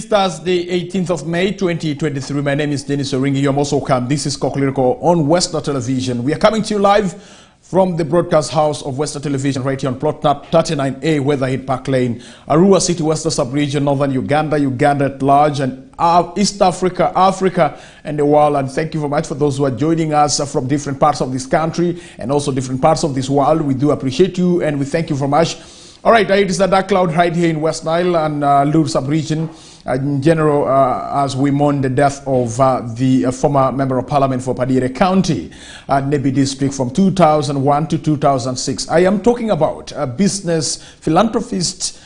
Thursday, 18th of May, 2023. My name is Denis. You're most welcome. This is Kokoliriko on Western Television. We are coming to you live from the broadcast house of Western Television right here on plot 39A, Weatherhead Park Lane, Arua City, Western Sub-Region, Northern Uganda, Uganda at large, and East Africa, Africa, and the world. And thank you very much for those who are joining us from different parts of this country and also different parts of this world. We do appreciate you and we thank you very much. All right, it is a dark cloud right here in West Nile and Lur sub-region in general as we mourn the death of the former Member of Parliament for Padire County, Nebi District from 2001 to 2006. I am talking about a business philanthropist,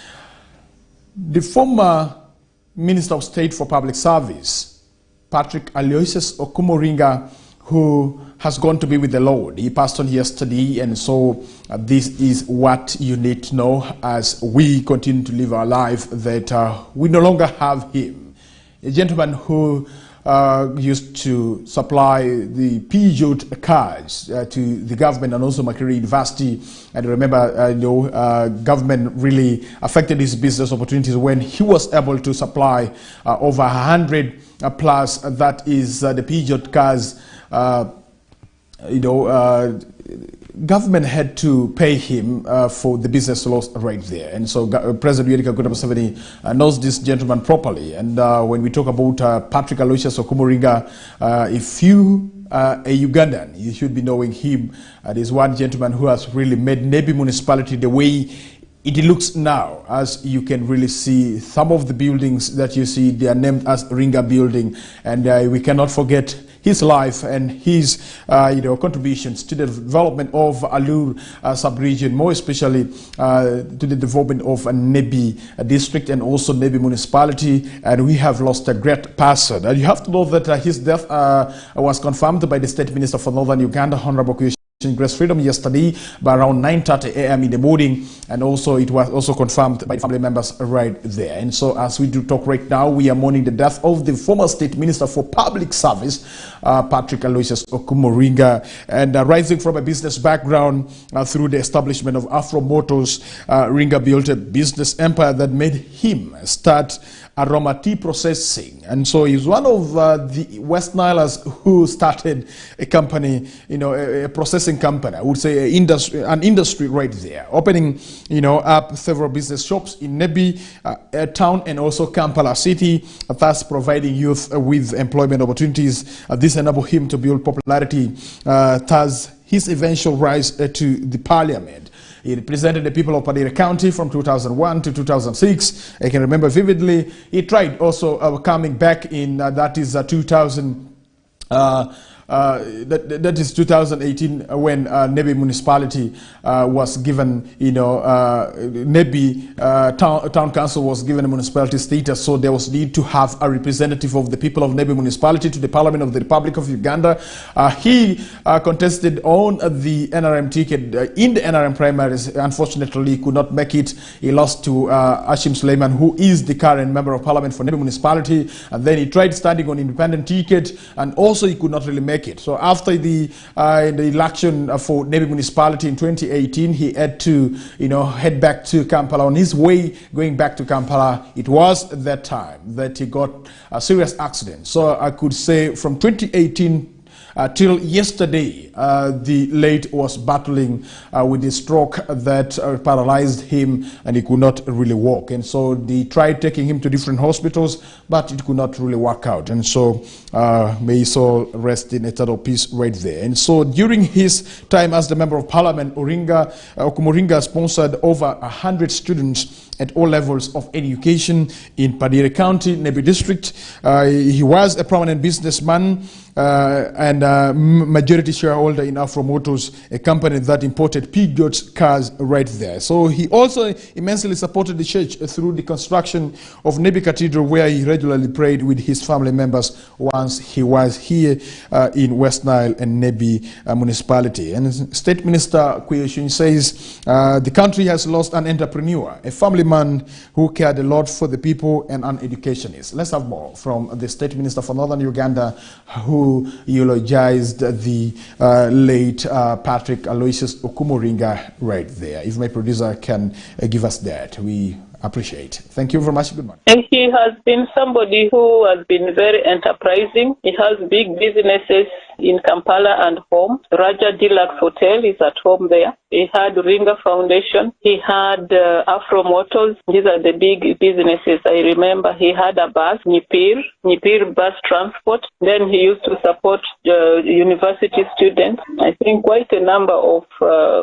the former Minister of State for Public Service, Patrick Aloysius Okomoringa, who has gone to be with the Lord. He passed on yesterday, and so this is what you need to know as we continue to live our life, that we no longer have him. A gentleman who used to supply the Peugeot cars to the government and also Makerere University. And remember, government really affected his business opportunities when he was able to supply over 100 plus, that is the Peugeot cars. Government had to pay him for the business loss right there. And so President Yoweri Kaguta Museveni knows this gentleman properly. And when we talk about Patrick Aloysius Okomoringa, if you are a Ugandan, you should be knowing him. There's one gentleman who has really made Nebi municipality the way it looks now. As you can really see, some of the buildings that you see, they are named as Ringa Building. And we cannot forget his life and his contributions to the development of Alur sub-region, more especially to the development of Nebi district and also Nebi municipality. And we have lost a great person. And you have to know that his death was confirmed by the State Minister for Northern Uganda, Honorable Grace Freedom, yesterday by around 9:30 a.m. in the morning, and also it was also confirmed by family members right there. And so as we do talk right now, we are mourning the death of the former State Minister for Public Service, Patrick Aloysius Okomoringa, and rising from a business background through the establishment of Afro Motors, Ringa built a business empire that made him start aroma tea processing. And so he's one of the West Nilers who started a company, a processing company, I would say an industry right there, opening, up several business shops in Nebi town and also Kampala city, thus providing youth with employment opportunities. This enabled him to build popularity, thus his eventual rise to the parliament. He represented the people of Padire County from 2001 to 2006. I can remember vividly. He tried also coming back in, that is 2000. That is 2018 when Nebi municipality was given, Nebi town council was given a municipality status, so there was need to have a representative of the people of Nebi municipality to the Parliament of the Republic of Uganda. He contested on the NRM ticket in the NRM primaries. Unfortunately, he could not make it. He lost to Ashim Suleiman, who is the current Member of Parliament for Nebi municipality. And then he tried standing on independent ticket, and also he could not really make it. So after the election for Nebi municipality in 2018, he had to head back to Kampala. On his way going back to Kampala, it was that time that he got a serious accident. So I could say from 2018 till yesterday, the late was battling with a stroke that paralyzed him, and he could not really walk. And so they tried taking him to different hospitals, but it could not really work out. And so may his soul rest in eternal peace right there. And so during his time as the Member of Parliament, Okomoringa sponsored over 100 students at all levels of education in Padire County, Nebi District. He was a prominent businessman and majority shareholder in Afro Motors, a company that imported Peugeot cars right there. So he also immensely supported the church through the construction of Nebi Cathedral, where he regularly prayed with his family members once he was here in West Nile and Nebi municipality. And State Minister Kuyoshin says the country has lost an entrepreneur, a family man who cared a lot for the people, and an educationist. Let's have more from the State Minister for Northern Uganda, who eulogized the late Patrick Aloysius Okomoringa right there. If my producer can give us that, we appreciate. Thank you very much. Good morning. And he has been somebody who has been very enterprising. He has big businesses in Kampala and home. Raja Deluxe Hotel is at home there. He had Ringa Foundation. He had Afro Motors. These are the big businesses. I remember he had a bus, Nipir bus transport. Then he used to support university students. I think quite a number of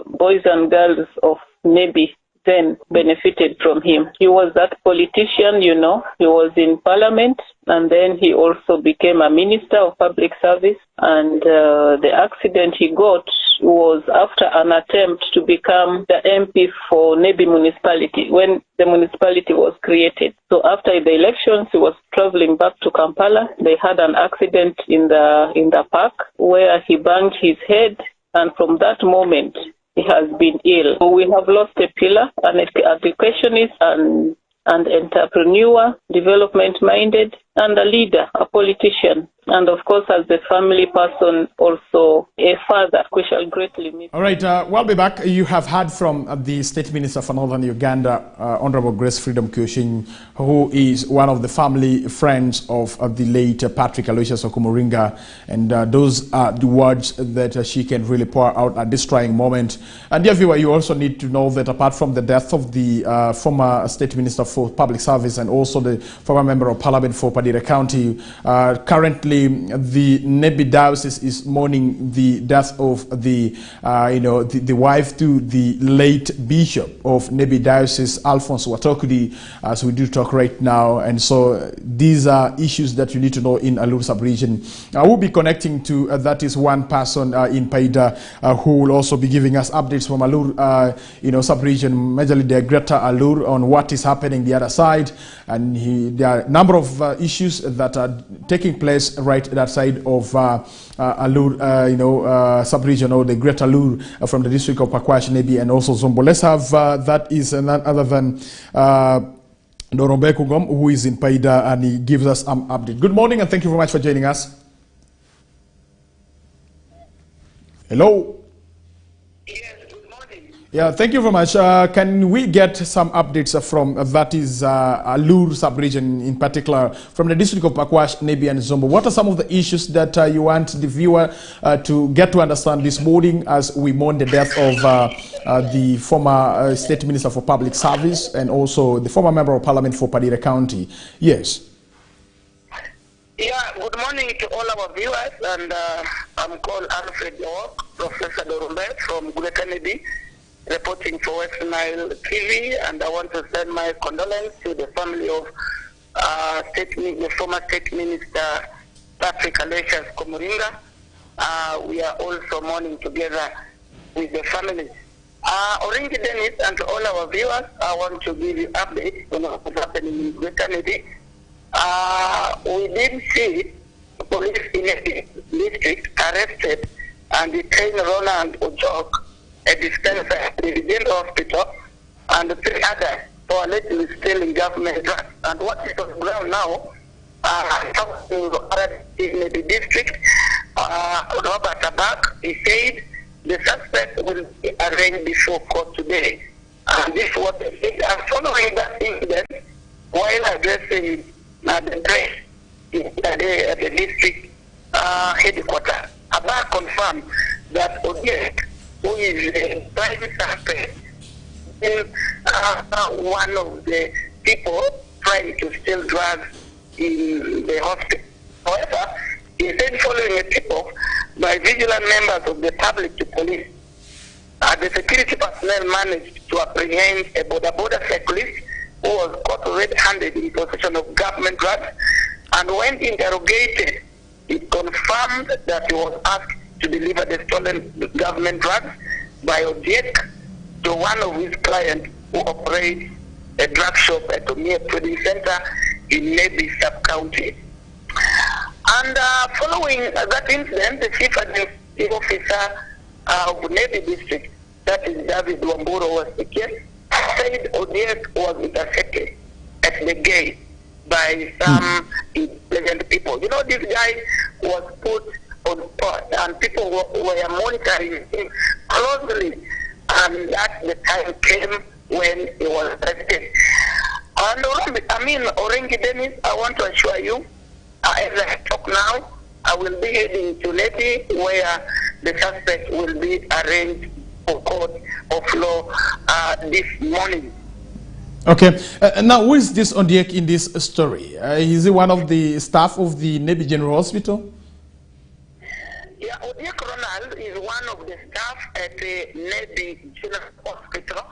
boys and girls of Nebi then benefited from him. He was that politician, you know. He was in parliament, and then he also became a minister of public service. And the accident he got was after an attempt to become the MP for Nebi municipality when the municipality was created. So after the elections, he was traveling back to Kampala. They had an accident in the park where he banged his head, and from that moment, he has been ill. So we have lost a pillar, an educationist and entrepreneur, development-minded, and a leader, a politician. And of course, as the family person, also a father, we shall greatly miss. All right, we'll be back. You have heard from the State Minister for Northern Uganda, Honorable Grace Freedom Kyoshin, who is one of the family friends of the late Patrick Aloysius Okomoringa. And those are the words that she can really pour out at this trying moment. And dear viewer, you also need to know that apart from the death of the former State Minister for Public Service and also the former Member of Parliament for Padira County, currently the Nebi Diocese is mourning the death of the wife to the late Bishop of Nebi Diocese, Alphonse Watokudi, as we do talk right now. And so these are issues that you need to know in Alur sub-region. I will be connecting to, that is one person in Paida who will also be giving us updates from Alur, sub-region, majorly the Greater Alur, on what is happening the other side. And there are a number of issues that are taking place right that side of Alur, sub-region, or the Greater Alur, from the district of Pakwash, Nebi, and also Zombo. Let's have that is none other than Dorombe Kugom, who is in Paida, and he gives us an update. Good morning, and thank you very much for joining us. Hello. Yeah, thank you very much. Can we get some updates from that is Alur sub-region in particular, from the district of Pakwash, Nebi, and Zombo? What are some of the issues that you want the viewer to get to understand this morning as we mourn the death of the former State Minister for Public Service and also the former Member of Parliament for Padira County? Yes. Yeah, good morning to all our viewers, and I'm called Alfred York, Professor Dorumbe from Greater Nebi, reporting for West Nile TV, and I want to send my condolences to the family of the former State Minister Patrick Aloysius Okomoringa. We are also mourning together with the family. Oringi Denis, and to all our viewers, I want to give you updates on what's happening in Greater Nebi. We did see police in a district arrested and detained Ronald Ojok, a dispenser at the Redeemed Hospital, and 3 others for allegedly stealing government drugs. And what is on the ground now, in the district, Robert Abak, he said the suspect will be arraigned before court today. And this was the thing. And following that incident, while addressing the press yesterday at the district headquarters, Abak confirmed that Odiek, who is a private suspect, is one of the people trying to steal drugs in the hospital. However, he said following a tip-off by vigilant members of the public to police, the security personnel managed to apprehend a border cyclist who was caught red-handed in possession of government drugs, and when interrogated, it confirmed that he was asked to deliver the stolen government drugs by Odiek to one of his clients who operates a drug shop at Omia Trading Center in Nebi sub-county. And following that incident, the chief administrative officer of Nebi district, that is David Wamburo, was said Odiek was intercepted at the gate by some intelligent people. You know, this guy was put on spot, and people were monitoring him closely, and that's the time came when he was arrested. And Orengi Denis, I want to assure you, as I talk now, I will be heading to Lady, where the suspect will be arraigned for court of law this morning. Okay. Now, who is this Ondiek in this story? Is he one of the staff of the Navy General Hospital? Yeah, Ondiek Ronald is one of the staff at the Navy General Hospital.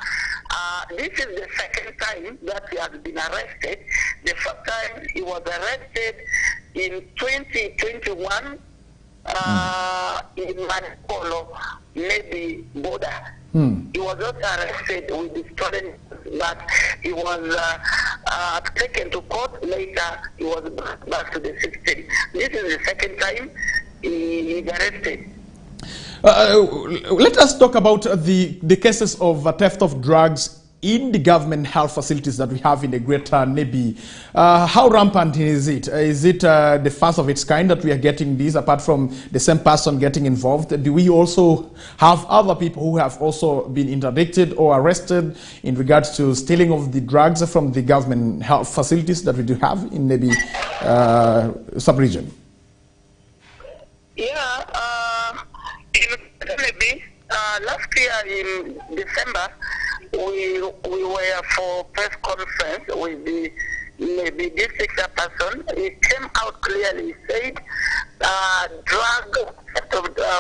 This is the second time that he has been arrested. The first time he was arrested in 2021 in Manipolo Navy border. He was also arrested with the stolen, but he was taken to court. Later, he was brought back to the system. This is the second time he is arrested. Let us talk about the cases of theft of drugs in the government health facilities that we have in the greater Nebi. How rampant is it? Is it the first of its kind that we are getting this, apart from the same person getting involved? Do we also have other people who have also been interdicted or arrested in regards to stealing of the drugs from the government health facilities that we do have in Nebi sub-region? Yeah, in Nebi, last year in December, we were for press conference with the Navy district person. He came out clearly, said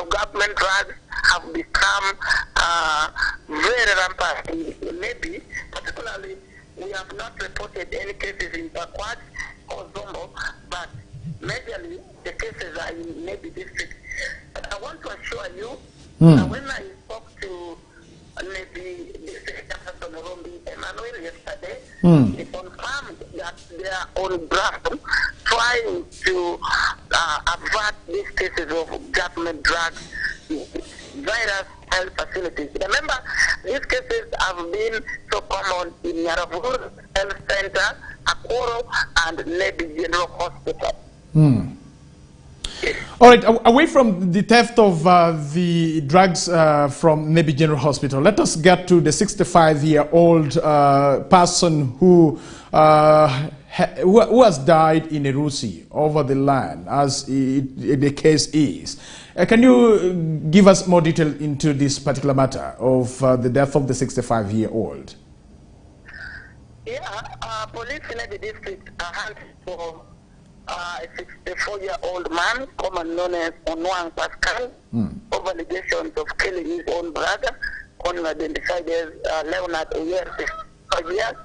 government drugs have become very rampant in Navy. Particularly, we have not reported any cases in Bakwat or Zombo, but majorly the cases are in Navy district. But I want to assure you, when I spoke to Navy district person Emmanuel yesterday, he confirmed that they are on ground trying to avert these cases of government drugs virus health facilities. Remember, these cases have been so common in Yaravur Health Center, Akoro, and Navy General Hospital. All right, away from the theft of the drugs from Navy General Hospital, let us get to the 65-year-old person who has died in Erusi over the land, as the case is. Can you give us more detail into this particular matter of the death of the 65-year-old? Yeah, police in the district are hunting for a 64-year-old man, commonly known as Onwang Pascal, over allegations of killing his own brother, unidentified as Leonard Oyers, 5 years,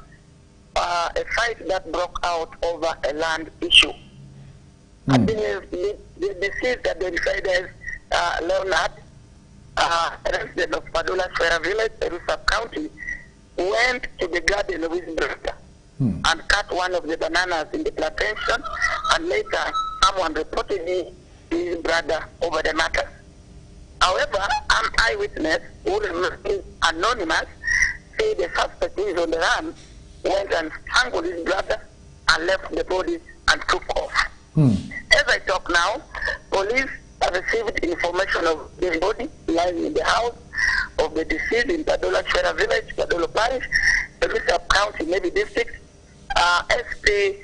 a fight that broke out over a land issue. And the deceased identified as Leonard, a resident of Padula Square Village, Erusa County, went to the garden of his brother and cut one of the bananas in the plantation, and later someone reported his brother over the matter. However, an eyewitness who remains anonymous said the suspect who is on the run went and strangled his brother and left the body and took off. As I talk now, police have received information of the body lying in the house of the deceased in Padola Chwera Village, Padolo Parish, Erusa County, Navy District. SP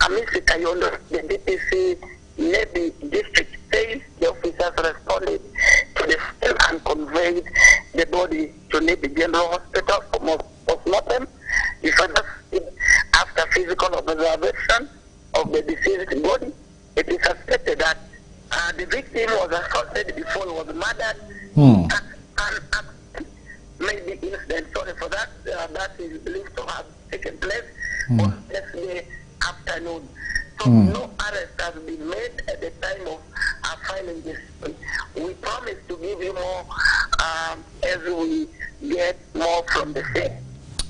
Amisi Kayondo, the DPC Navy District, says the officers responded to the scene and conveyed the body to Navy General Hospital for postmortem. After physical observation of the deceased body, it is suspected that the victim was assaulted before he was murdered. And maybe incident, sorry for that, that is believed to have taken place on yesterday afternoon. So no arrest has been made at the time of filing this. We promise to give you more as we get more from the scene.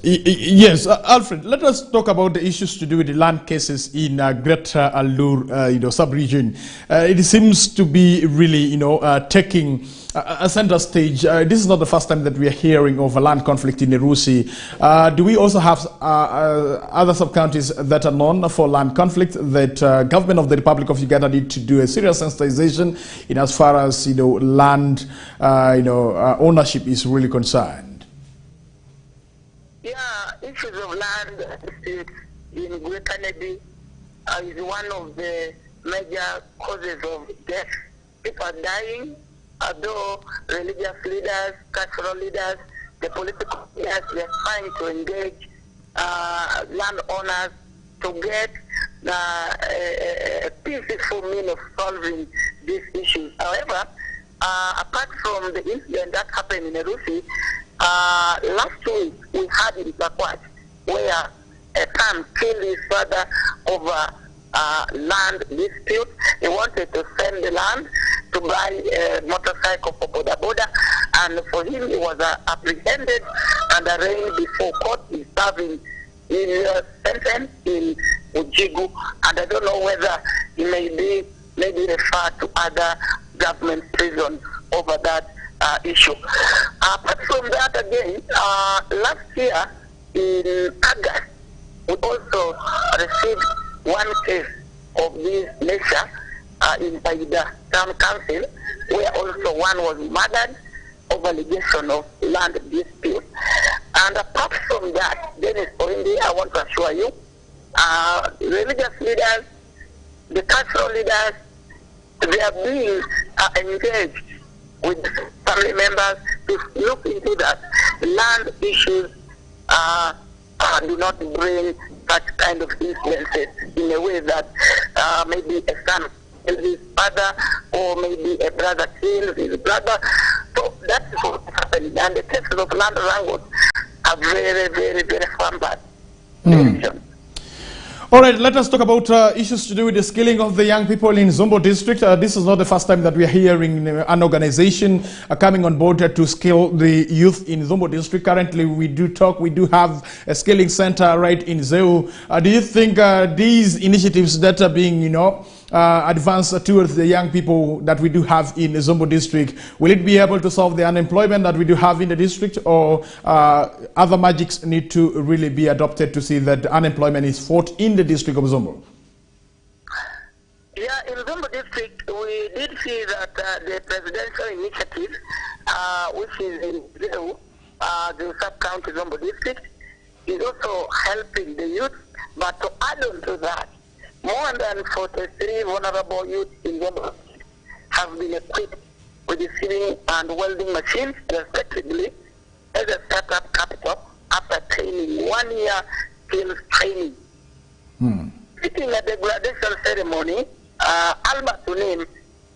Yes, Alfred, let us talk about the issues to do with the land cases in Greater Allur, sub-region. It seems to be really, taking a center stage. This is not the first time that we are hearing of a land conflict in Erusi. Do we also have other sub-counties that are known for land conflict that government of the Republic of Uganda need to do a serious sensitization in as far as, land, ownership is really concerned? Yeah, issues of land in Kennedy is one of the major causes of death. People are dying, although religious leaders, cultural leaders, the political leaders, they're trying to engage landowners to get a peaceful means of solving these issues. However, apart from the incident that happened in Erusi, last week we had in Pakwach where a son killed his father over land dispute. He wanted to sell the land to buy a motorcycle for Boda Boda, and for him he was apprehended and arraigned before court. He's serving his sentence in Ujigu, and I don't know whether he may be referred to other government prisons over that issue. Apart from that, again, last year in August, we also received one case of this nature in Paida Town Council, where also one was murdered over allegation of land dispute. And apart from that, Denis, I want to assure you, religious leaders, the cultural leaders, they are being engaged with family members to look into that. Land issues do not bring such kind of influences in a way that maybe a son kills his father, or maybe a brother kills his brother. So that's what's happening. And the cases of land wrangles are very, very, very rampant. All right, let us talk about issues to do with the skilling of the young people in Zombo district. This is not the first time that we are hearing an organization coming on board to skill the youth in Zombo district. Currently, we do have a skilling center right in Zeu. Do you think these initiatives that are being, advanced towards the young people that we do have in the Zombo district, will it be able to solve the unemployment that we do have in the district, or other magics need to really be adopted to see that unemployment is fought in the district of Zombo? Yeah, in Zombo district, we did see that the presidential initiative, which is in Zeu, the sub-county Zombo district, is also helping the youth. But to add on to that, more than 43 vulnerable youth in Zombo have been equipped with the sewing and welding machines, respectively, as a startup capital after training, 1 year skills training. Sitting at the graduation ceremony, Alma Tunim,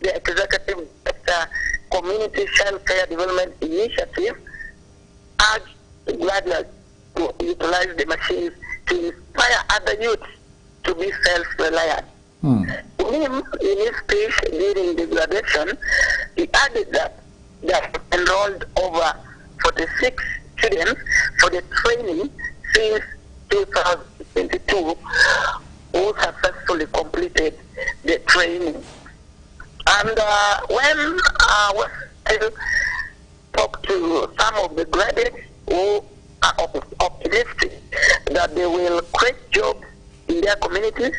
the executive director, Community Child Care Development Initiative, urged the graduates to utilize the machines to inspire other youths to be self-reliant. Him, in his speech during the graduation, he added that they have enrolled over 46 students for the training since 2022 who successfully completed the training. And when I talked to some of the graduates who are optimistic that they will create jobs in their communities,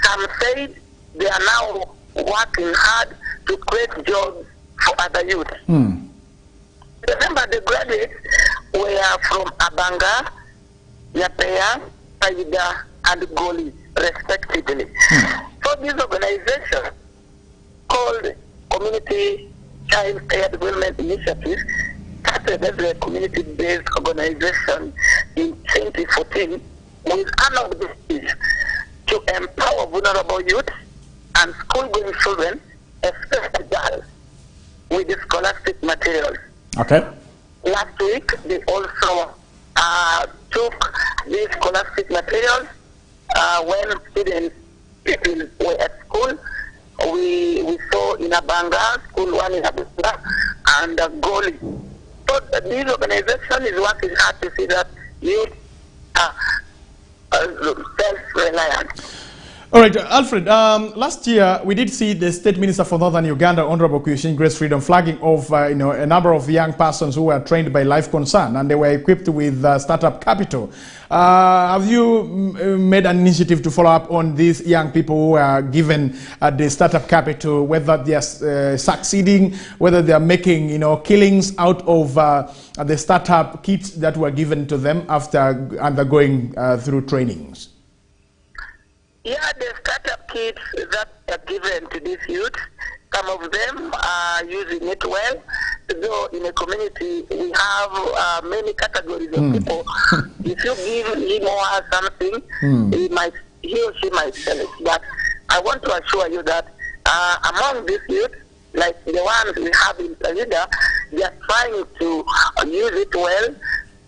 some said they are now working hard to create jobs for other youth. Remember, the graduates were from Abanga, Yapea, Paida, and Goli, respectively. So this organization, called Community Child Care Development Initiative, started as a community-based organization in 2014 with an objective to empower vulnerable youth and school-going children, especially girls, with the scholastic materials. Okay. Last week, they also took these scholastic materials when students were at school. We saw in Abanga, school one in Abanga, and Goli. So this organization is working hard to see that youth are self-reliant. All right, Alfred, last year we did see the State Minister for Northern Uganda, Honorable Kuyushin Grace Freedom, flagging off a number of young persons who were trained by Life Concern, and they were equipped with startup capital. Have you made an initiative to follow up on these young people who are given the startup capital, whether they are succeeding, whether they are making killings out of the startup kits that were given to them after undergoing through trainings? Yeah, the startup kits that are given to these youths, some of them are using it well. Though in a community we have many categories of people. If you give him or her something, he or she might sell it. But I want to assure you that among these youth, like the ones we have in Salida, they are trying to use it well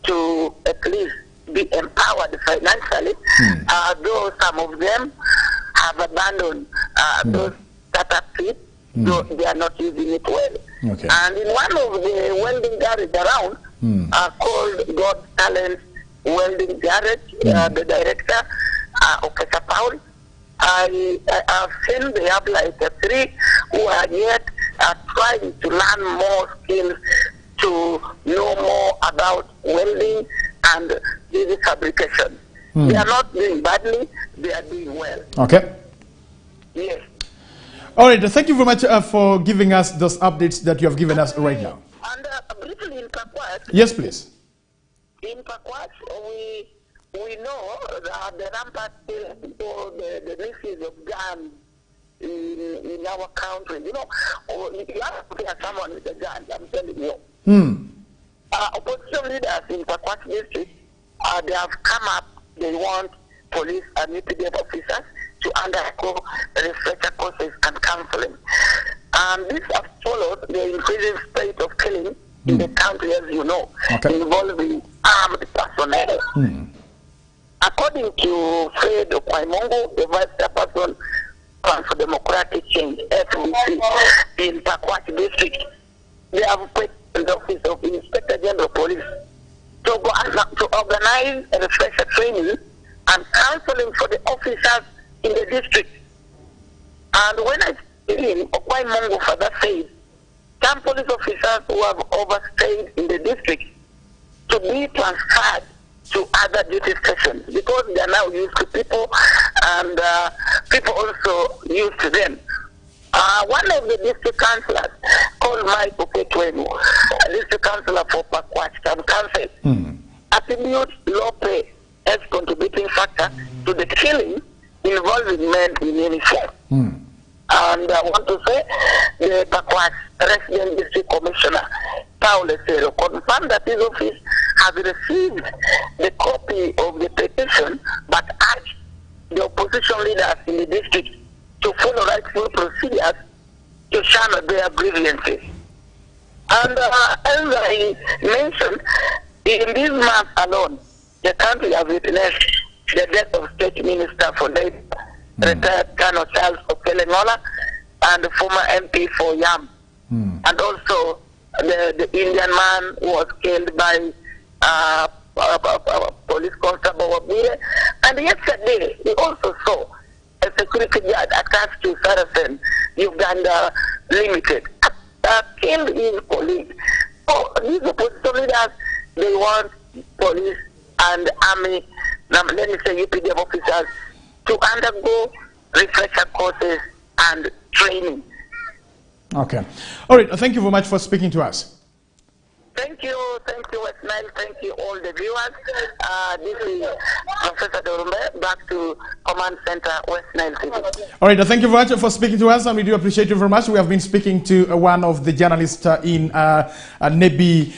to at least be empowered financially, though some of them have abandoned those startup kits, though they are not using it well. Okay. And in one of the welding garages around, called God's Talent Welding Garage, the director, Professor Paul, I have seen they have like 3 who are yet trying to learn more skills to know more about welding and this fabrication. They are not doing badly, they are doing well. Okay. Yes. All right, thank you very much for giving us those updates that you have given us right now. And briefly in Pakwach. Yes, please. In Pakwach, we know that the rampant for the misuse of guns in our country. You know, you have to hear someone with a gun, I'm telling you. Opposition leaders in Pakwach district, they have come up, they want police and UPDF officers to undergo refresher courses and counseling. And this has followed the increasing state of killing in the country, as you know, involving armed personnel. According to Fred Okwaimongo, the Vice Chairperson for Democratic Change, FDC, in Pakwach district, they have put the office of Inspector General Police to organize a refresher training and counseling for the officers in the district. And when I see Okwaimongo further said, some police officers who have overstayed in the district to be transferred to other duty stations because they are now used to people and people also used to them. One of the district councillors called Michael Ketwenu, district councillor for Pakwach Council, attributes low pay as contributing factor to the killing involving men in uniform. And I want to say the Pakwach Resident District Commissioner, Paul Esero, confirmed that his office has received the copy of the petition but urged the opposition leaders in the district to follow rightful procedures to shun their grievances. And as I mentioned, in this month alone, the country has witnessed the death of State Minister for Labor, retired Colonel Charles Okelengola, and the former MP for Yam. And also the Indian man who was killed by police constable Wabire. And yesterday, we also saw a security guard attached to Saracen, Uganda Limited, killed his colleague. So these opposition leaders, they want police and army, let me say UPDF officers, to undergo refresher courses and training. Okay. All right. Thank you very much for speaking to us. Thank you, West Nile. Thank you, all the viewers. This is Professor Dorumbe, back to Command Center, West Nile City. All right, thank you very much for speaking to us, and we do appreciate you very much. We have been speaking to one of the journalists in Nebi,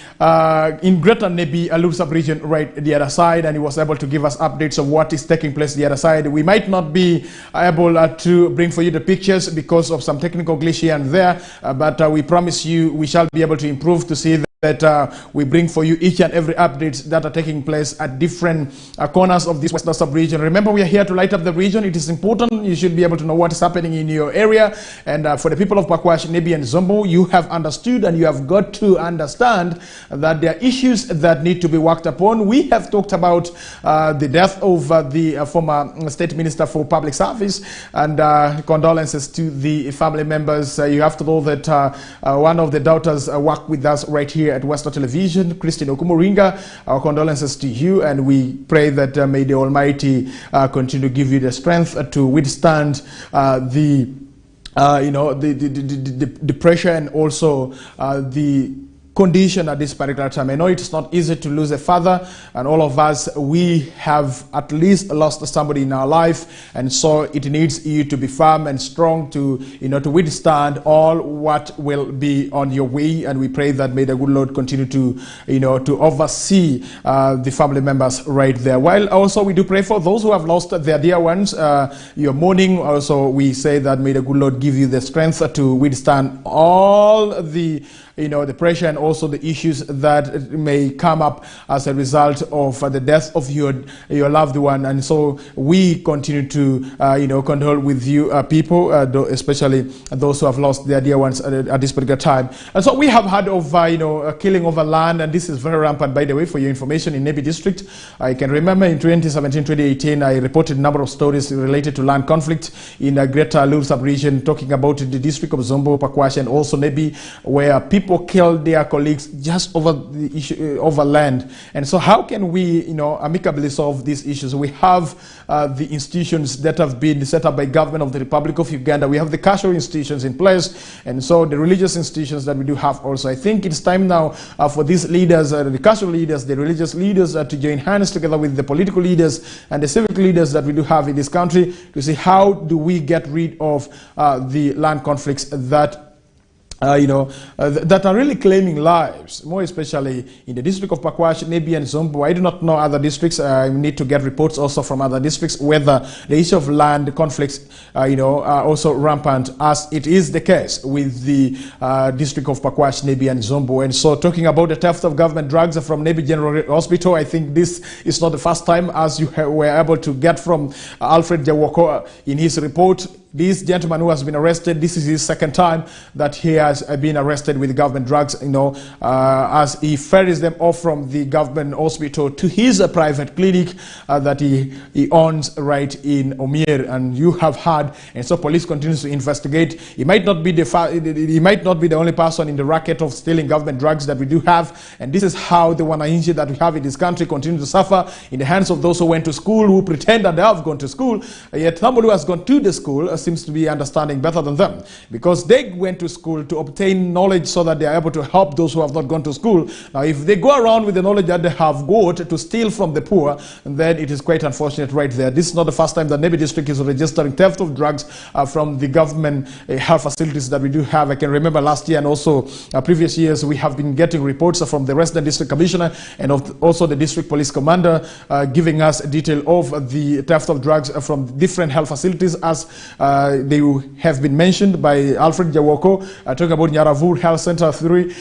in Greater Nebi, Alur sub-region, right the other side, and he was able to give us updates of what is taking place the other side. We might not be able to bring for you the pictures because of some technical glitch here and there, but we promise you we shall be able to improve to see that we bring for you each and every updates that are taking place at different corners of this western sub-region. Remember, we are here to light up the region. It is important. You should be able to know what is happening in your area. And for the people of Pakwach, Nebi, and Zombo, you have understood and you have got to understand that there are issues that need to be worked upon. We have talked about the death of the former State Minister for Public Service, and condolences to the family members. You have to know that one of the daughters worked with us right here at Western Television, Christine Okumuringa. Our condolences to you, and we pray that may the Almighty continue to give you the strength to withstand the pressure and also the condition at this particular time. I know it's not easy to lose a father, and all of us, we have at least lost somebody in our life, and so it needs you to be firm and strong to, to withstand all what will be on your way. And we pray that may the good Lord continue to, to oversee the family members right there. While also we do pray for those who have lost their dear ones, your mourning. Also, we say that may the good Lord give you the strength to withstand all the the pressure and also the issues that may come up as a result of the death of your loved one. And so we continue to condole with you people, especially those who have lost their dear ones at this particular time. And so we have had of killing over land, and this is very rampant, by the way, for your information, in Nebi district. I can remember in 2017-2018 I reported a number of stories related to land conflict in a greater Lul sub-region, talking about the district of Zombo, Pakwash, and also Nebi, where people killed their colleagues just over the issue over land. And so how can we amicably solve these issues? We have the institutions that have been set up by government of the Republic of Uganda. We have the cultural institutions in place, and so the religious institutions that we do have also. I think it's time now for these leaders, the cultural leaders, the religious leaders, to join hands together with the political leaders and the civic leaders that we do have in this country to see how do we get rid of the land conflicts that that are really claiming lives, more especially in the district of Pakwash, Nebi, and Zombo. I do not know other districts. I need to get reports also from other districts whether the issue of land conflicts, are also rampant, as it is the case with the district of Pakwash, Nebi, and Zombo. And so, talking about the theft of government drugs from Nebi General Hospital, I think this is not the first time, as you were able to get from Alfred Jawoko in his report. This gentleman who has been arrested, this is his second time that he has been arrested with government drugs, as he ferries them off from the government hospital to his private clinic that he owns right in Omir. And you have heard, and so police continues to investigate. He might not be the only person in the racket of stealing government drugs that we do have, and this is how the Wananchi that we have in this country continue to suffer in the hands of those who went to school, who pretend that they have gone to school, yet somebody who has gone to the school seems to be understanding better than them, because they went to school to obtain knowledge so that they are able to help those who have not gone to school. Now, if they go around with the knowledge that they have got to steal from the poor, then it is quite unfortunate right there. This is not the first time that Nebi district is registering theft of drugs from the government health facilities that we do have. I can remember last year and also previous years, we have been getting reports from the resident district commissioner and also the district police commander giving us detail of the theft of drugs from different health facilities, as they have been mentioned by Alfred Jawoko, talking about Nyaravur Health Center 3,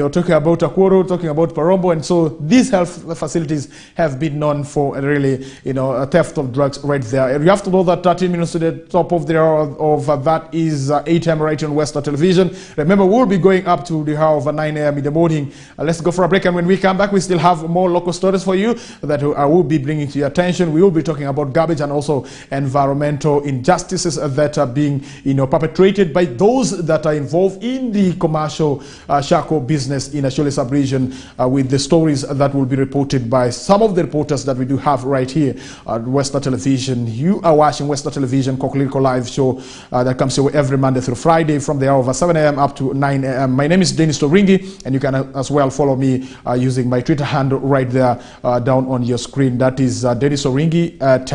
talking about Akworo, talking about Parombo. And so these health facilities have been known for really, a theft of drugs right there. You have to know that 13 minutes to the top of that is 8 a.m. right on Western Television. Remember, we'll be going up to the hour of 9 a.m. in the morning. Let's go for a break, and when we come back, we still have more local stories for you that I will be bringing to your attention. We will be talking about garbage and also environmental injustices that are being perpetrated by those that are involved in the commercial charcoal business in Ashole sub-region, with the stories that will be reported by some of the reporters that we do have right here at Western Television. You are watching Western Television Kokoliriko live show that comes to you every Monday through Friday from the hour of 7 a.m. up to 9 a.m. My name is Denis Oringi, and you can as well follow me using my Twitter handle right there down on your screen. That is Denis Oringi at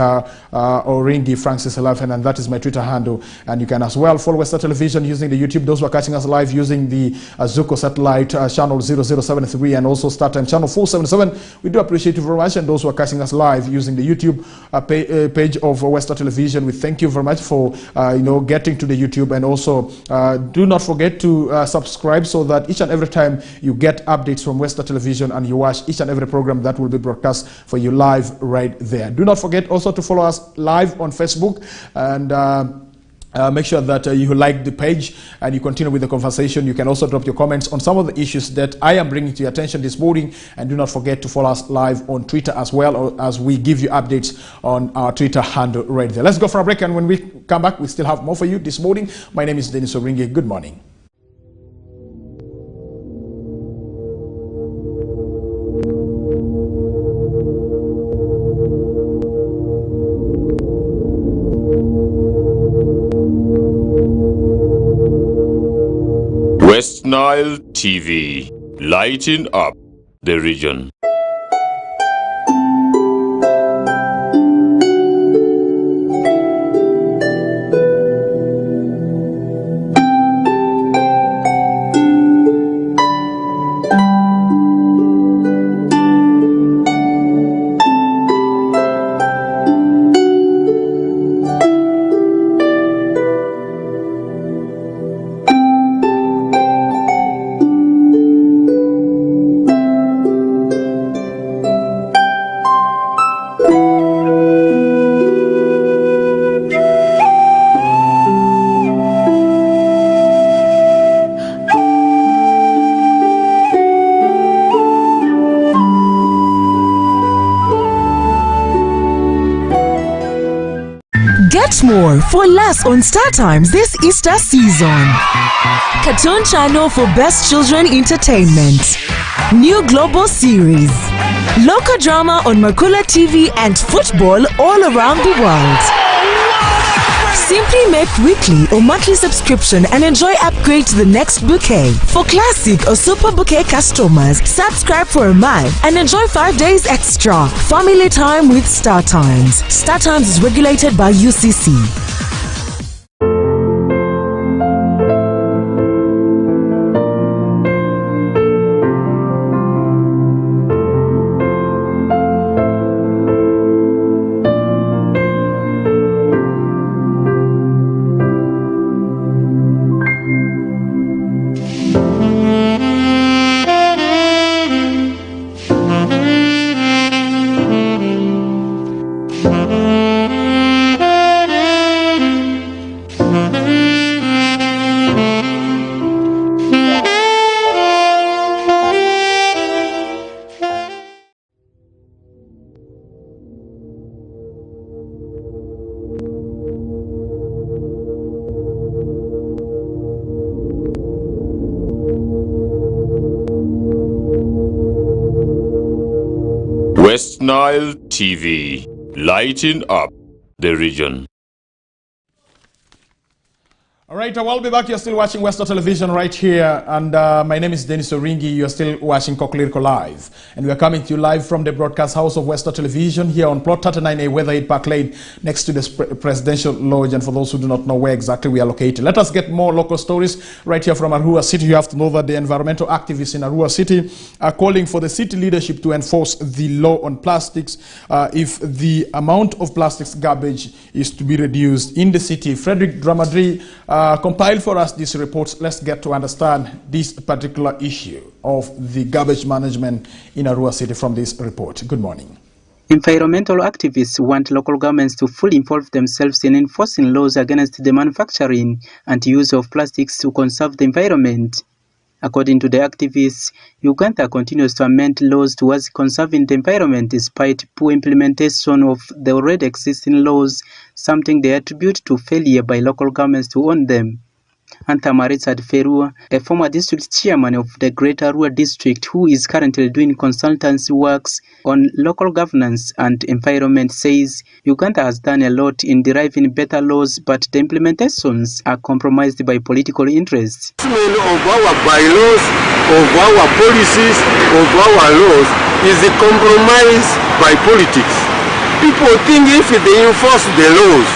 Oringi Francis 11, and that is my Twitter handle. And you can as well follow Western Television using the YouTube. Those who are catching us live using the Zuko satellite channel 0073 and also StarTime channel 477. We do appreciate you very much. And those who are catching us live using the YouTube page of Western Television, we thank you very much for getting to the YouTube. And also do not forget to subscribe so that each and every time you get updates from Western Television and you watch each and every program that will be broadcast for you live right there. Do not forget also to follow us live on Facebook, and make sure that you like the page and you continue with the conversation. You can also drop your comments on some of the issues that I am bringing to your attention this morning. And do not forget to follow us live on Twitter as well, as we give you updates on our Twitter handle right there. Let's go for a break, and when we come back, we still have more for you this morning. My name is Denis Oringi. Good morning. West Nile TV. lighting up the region. Get more for less on Star Times this Easter season. Cartoon channel for best children entertainment. New global series. Local drama on Makula TV and football all around the world. Simply make weekly or monthly subscription and enjoy upgrade to the next bouquet. For classic or super bouquet customers, subscribe for a month and enjoy 5 days extra. Family time with Star Times. Star Times is regulated by UCC. West Nile TV, lighting up the region. All right, we'll be back. You're still watching West Nile Television right here. And my name is Denis. You're still watching Kokoliriko Live. And we are coming to you live from the broadcast house of West Nile Television here on Plot 39A, Weatherhead Park Lane, next to the Presidential Lodge. And for those who do not know where exactly we are located, let us get more local stories right here from Arua City. You have to know that the environmental activists in Arua City are calling for the city leadership to enforce the law on plastics if the amount of plastics garbage is to be reduced in the city. Frederick Dramadri compiled for us this report. Let's get to understand this particular issue of the garbage management in Arua City from this report. Good morning. Environmental activists want local governments to fully involve themselves in enforcing laws against the manufacturing and use of plastics to conserve the environment. According to the activists, Uganda continues to amend laws towards conserving the environment despite poor implementation of the already existing laws, something they attribute to failure by local governments to own them. Anta Maritsad Ferua, a former district chairman of the Greater Arua district who is currently doing consultancy works on local governance and environment, says Uganda has done a lot in deriving better laws, but the implementations are compromised by political interests. Of our bylaws, of our policies, of our laws is compromised by politics. People think if they enforce the laws,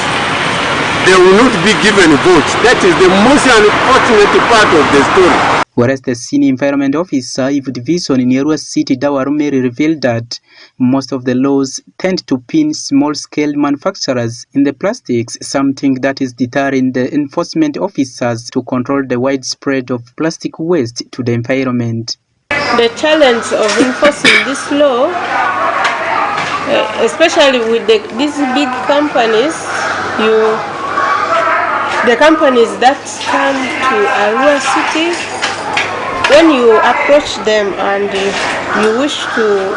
they will not be given votes. That is the most unfortunate part of the story. Whereas the senior environment officer, Ivu Division in Arua City, Dawa Rumeri, revealed that most of the laws tend to pin small-scale manufacturers in the plastics, something that is deterring the enforcement officers to control the widespread of plastic waste to the environment. The challenge of enforcing this law, especially with these big companies, the companies that come to Arua City, when you approach them and you wish to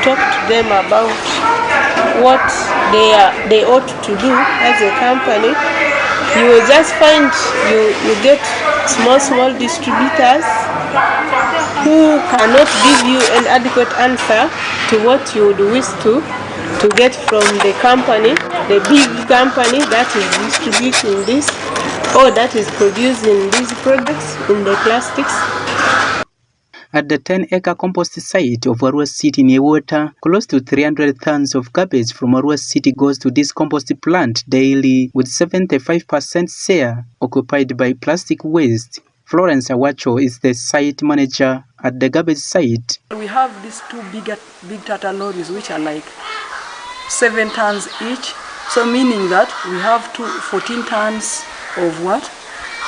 talk to them about what they ought to do as a company, you will just find you get small distributors who cannot give you an adequate answer to what you would wish to get from the company, the big company that is distributing this or that is producing these products in the plastics. At the 10-acre compost site of Arua City near water, close to 300 tons of garbage from Arua City goes to this compost plant daily, with 75% share occupied by plastic waste. Florence Awacho is the site manager at the garbage site. We have these two big Tata lorries which are like 7 tons each. So meaning that we have 14 tons of what?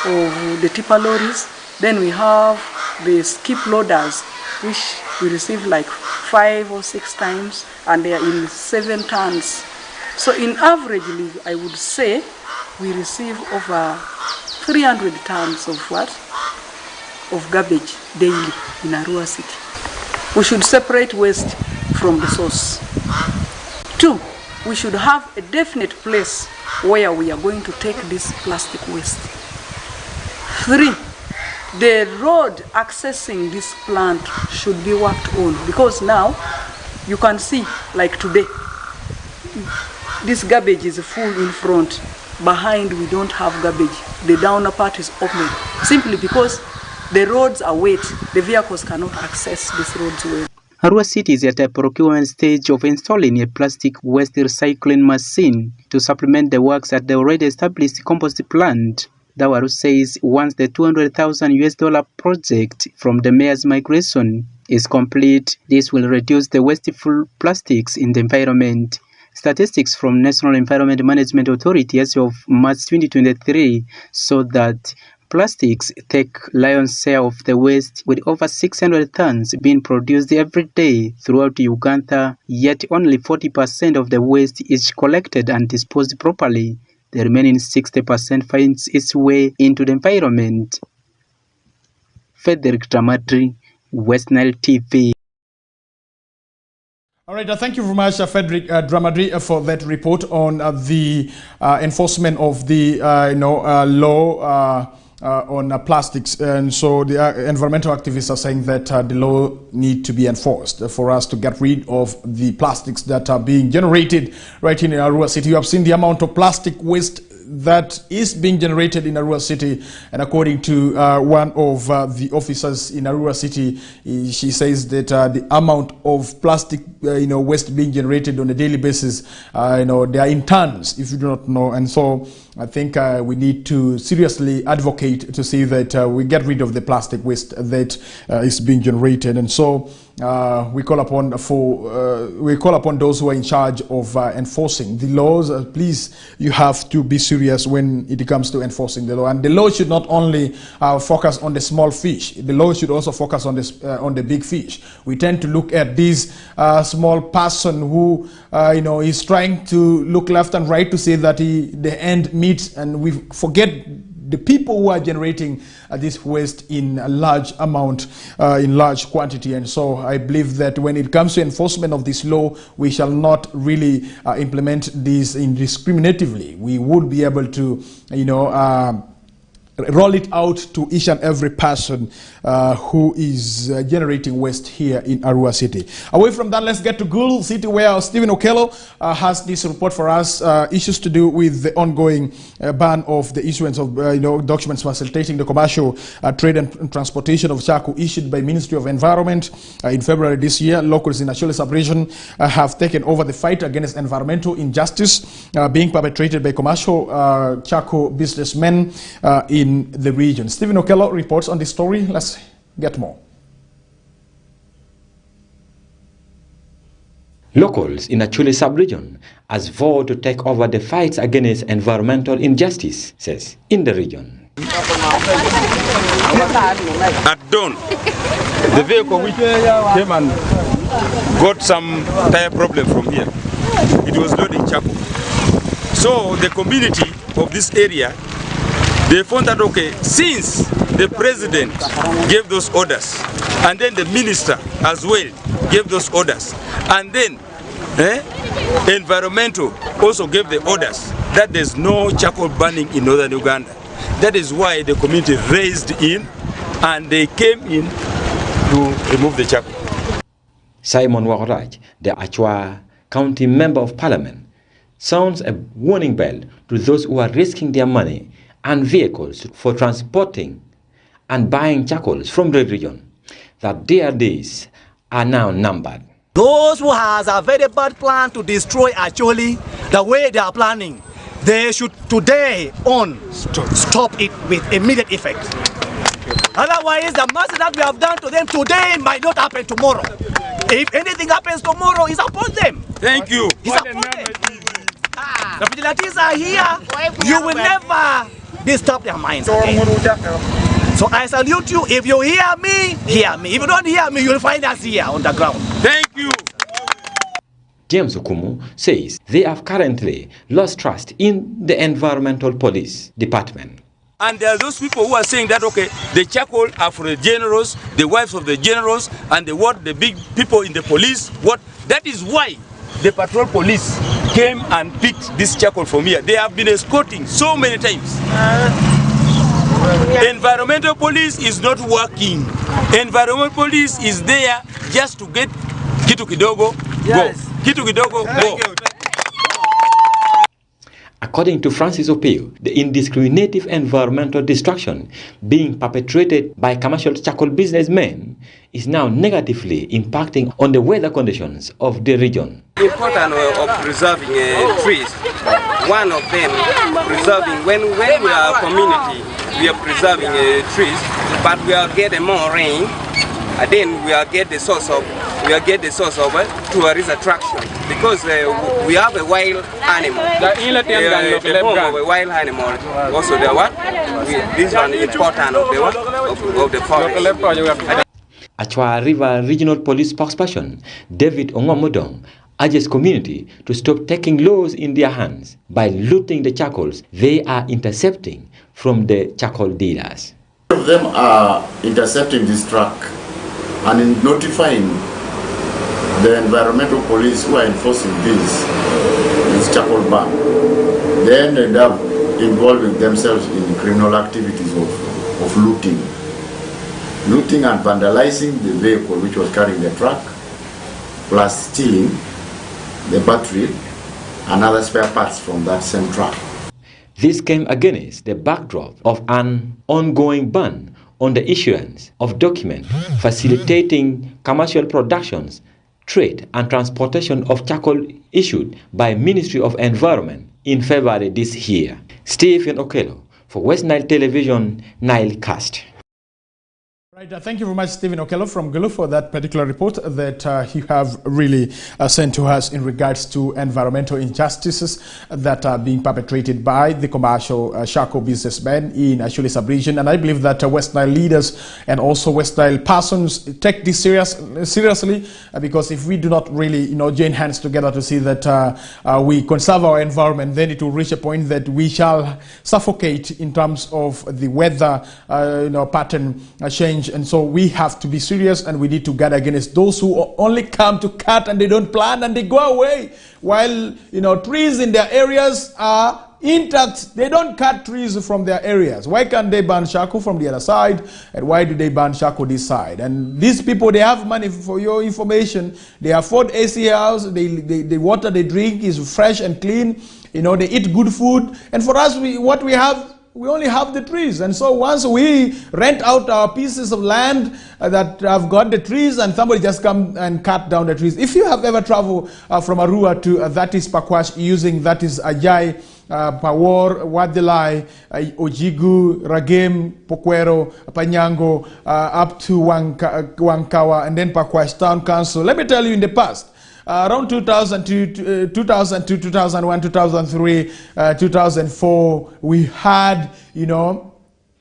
Of the tipper lorries. Then we have the skip loaders, which we receive like 5 or 6 times, and they are in 7 tons. So in averagely, I would say we receive over 300 tons of what? Of garbage daily in Arua City. We should separate waste from the source. 2, we should have a definite place where we are going to take this plastic waste. 3, the road accessing this plant should be worked on, because now you can see, like today, this garbage is full in front. Behind we don't have garbage. The downer part is open, simply because the roads are wet. The vehicles cannot access these roads well. Arua City is at a procurement stage of installing a plastic waste recycling machine to supplement the works at the already established compost plant. Dawaru says once the $200,000 project from the mayor's migration is complete, this will reduce the wasteful plastics in the environment. Statistics from National Environment Management Authority as of March 2023 show that plastics take lion's share of the waste, with over 600 tons being produced every day throughout Uganda, yet only 40% of the waste is collected and disposed properly. The remaining 60% finds its way into the environment. Frederick Dramadri, West Nile TV. All right, thank you very much, Frederick Dramadri, for that report on the enforcement of the law on plastics. And so the environmental activists are saying that the law need to be enforced for us to get rid of the plastics that are being generated right in Arua City. You have seen the amount of plastic waste that is being generated in Arua City, and according to one of the officers in Arua City, she says that the amount of plastic waste being generated on a daily basis, they are in tons, if you do not know. And so I think we need to seriously advocate to see that we get rid of the plastic waste that is being generated. And so we call upon those who are in charge of enforcing the laws. Please, you have to be serious when it comes to enforcing the law. And the law should not only focus on the small fish. The law should also focus on the big fish. We tend to look at this small person who is trying to look left and right to say that the end meets, and we forget the people who are generating this waste in a large amount, in large quantity. And so I believe that when it comes to enforcement of this law, we shall not really implement this indiscriminatively. We would be able to, roll it out to each and every person who is generating waste here in Arua City. Away from that, let's get to Gulu City, where Stephen Okello has this report for us, issues to do with the ongoing ban of the issuance of documents facilitating the commercial trade and transportation of charcoal issued by Ministry of Environment. In February this year, locals in Acholi sub-region have taken over the fight against environmental injustice being perpetrated by commercial charcoal businessmen in the region. Stephen Okello reports on this story. Let's get more. Locals in Acholi sub-region has vowed to take over the fights against environmental injustice, says, in the region. At dawn, the vehicle which came and got some tire problem from here, it was loading charcoal. So the community of this area, they found that, okay, since the president gave those orders, and then the minister as well gave those orders, and then environmental also gave the orders that there's no charcoal burning in northern Uganda. That is why the community raised in and they came in to remove the charcoal. Simon Wakoraj, the Achua County Member of Parliament, sounds a warning bell to those who are risking their money and vehicles for transporting and buying charcoals from the region. that their days are now numbered. Those who has a very bad plan to destroy actually the way they are planning, they should today on stop it with immediate effect. Otherwise, the mass that we have done to them today might not happen tomorrow. If anything happens tomorrow, it's upon them. Thank you. It's upon them. The vigilantes are here. You will never disturb their minds again. So I salute you. If you hear me, hear me. If you don't hear me, you'll find us here on the ground. Thank you. James Okumu says they have currently lost trust in the Environmental Police Department. And there are those people who are saying that, okay, the charcoal are for the generals, the wives of the generals, and the big people in the police. That is why the patrol police came and picked this charcoal from here. They have been escorting so many times. Environmental police is not working. Environmental police is there just to get kitu kidogo, go. Kitu kidogo, go. According to Francis Opio, the indiscriminate environmental destruction being perpetrated by commercial charcoal businessmen is now negatively impacting on the weather conditions of the region. The importance of preserving trees, one of them, preserving, when we are a community, we are preserving trees, but we are getting more rain, and then we are get the source of tourist attraction, because we have a wild animal. The home of a wild animal. Also, this one is important of the forest. Achua River Regional Police spokesperson David Ongomodong urges community to stop taking laws in their hands by looting the charcoals they are intercepting from the charcoal dealers. Of them are intercepting this truck and in notifying the environmental police who are enforcing this charcoal ban. They ended up involving themselves in criminal activities of looting and vandalizing the vehicle which was carrying the truck, plus stealing the battery and other spare parts from that same truck. This came against the backdrop of an ongoing ban on the issuance of documents facilitating commercial productions, trade and transportation of charcoal issued by Ministry of Environment in February this year. Stephen Okello for West Nile Television, Nilecast. Right, thank you very much, Stephen Okello from Gulu, for that particular report that you have really sent to us in regards to environmental injustices that are being perpetrated by the commercial charcoal businessmen in actually sub-region. And I believe that West Nile leaders and also West Nile persons take this seriously, because if we do not really, join hands together to see that we conserve our environment, then it will reach a point that we shall suffocate in terms of the weather, pattern change. And so we have to be serious, and we need to guard against those who only come to cut and they don't plant and they go away, while trees in their areas are intact. They don't cut trees from their areas. Why can't they ban charcoal from the other side, and why do they ban charcoal this side? And these people, they have money. For your information, they afford AC house, the water they drink is fresh and clean, they eat good food. And for us, we only have the trees. And so once we rent out our pieces of land that have got the trees, and somebody just come and cut down the trees. If you have ever traveled from Arua to that is Pakwash, using that is Ajay, Pawor, Wadilai, Ojigu, Ragem, Pokwero, Panyango, up to Wankawa, and then Pakwash Town Council. Let me tell you, in the past, around 2002, 2001, 2003, 2004, we had,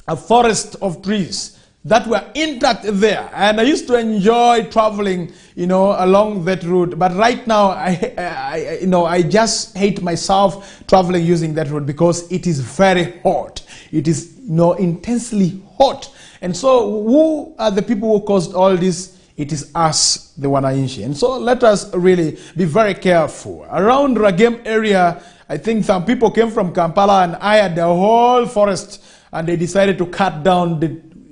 a forest of trees that were intact there. And I used to enjoy traveling, along that route. But right now, I just hate myself traveling using that route, because it is very hot. It is, intensely hot. And so who are the people who caused all this? It is us, the Wananchi. And so let us really be very careful. Around Ragem area, I think some people came from Kampala and hired the whole forest, and they decided to cut down the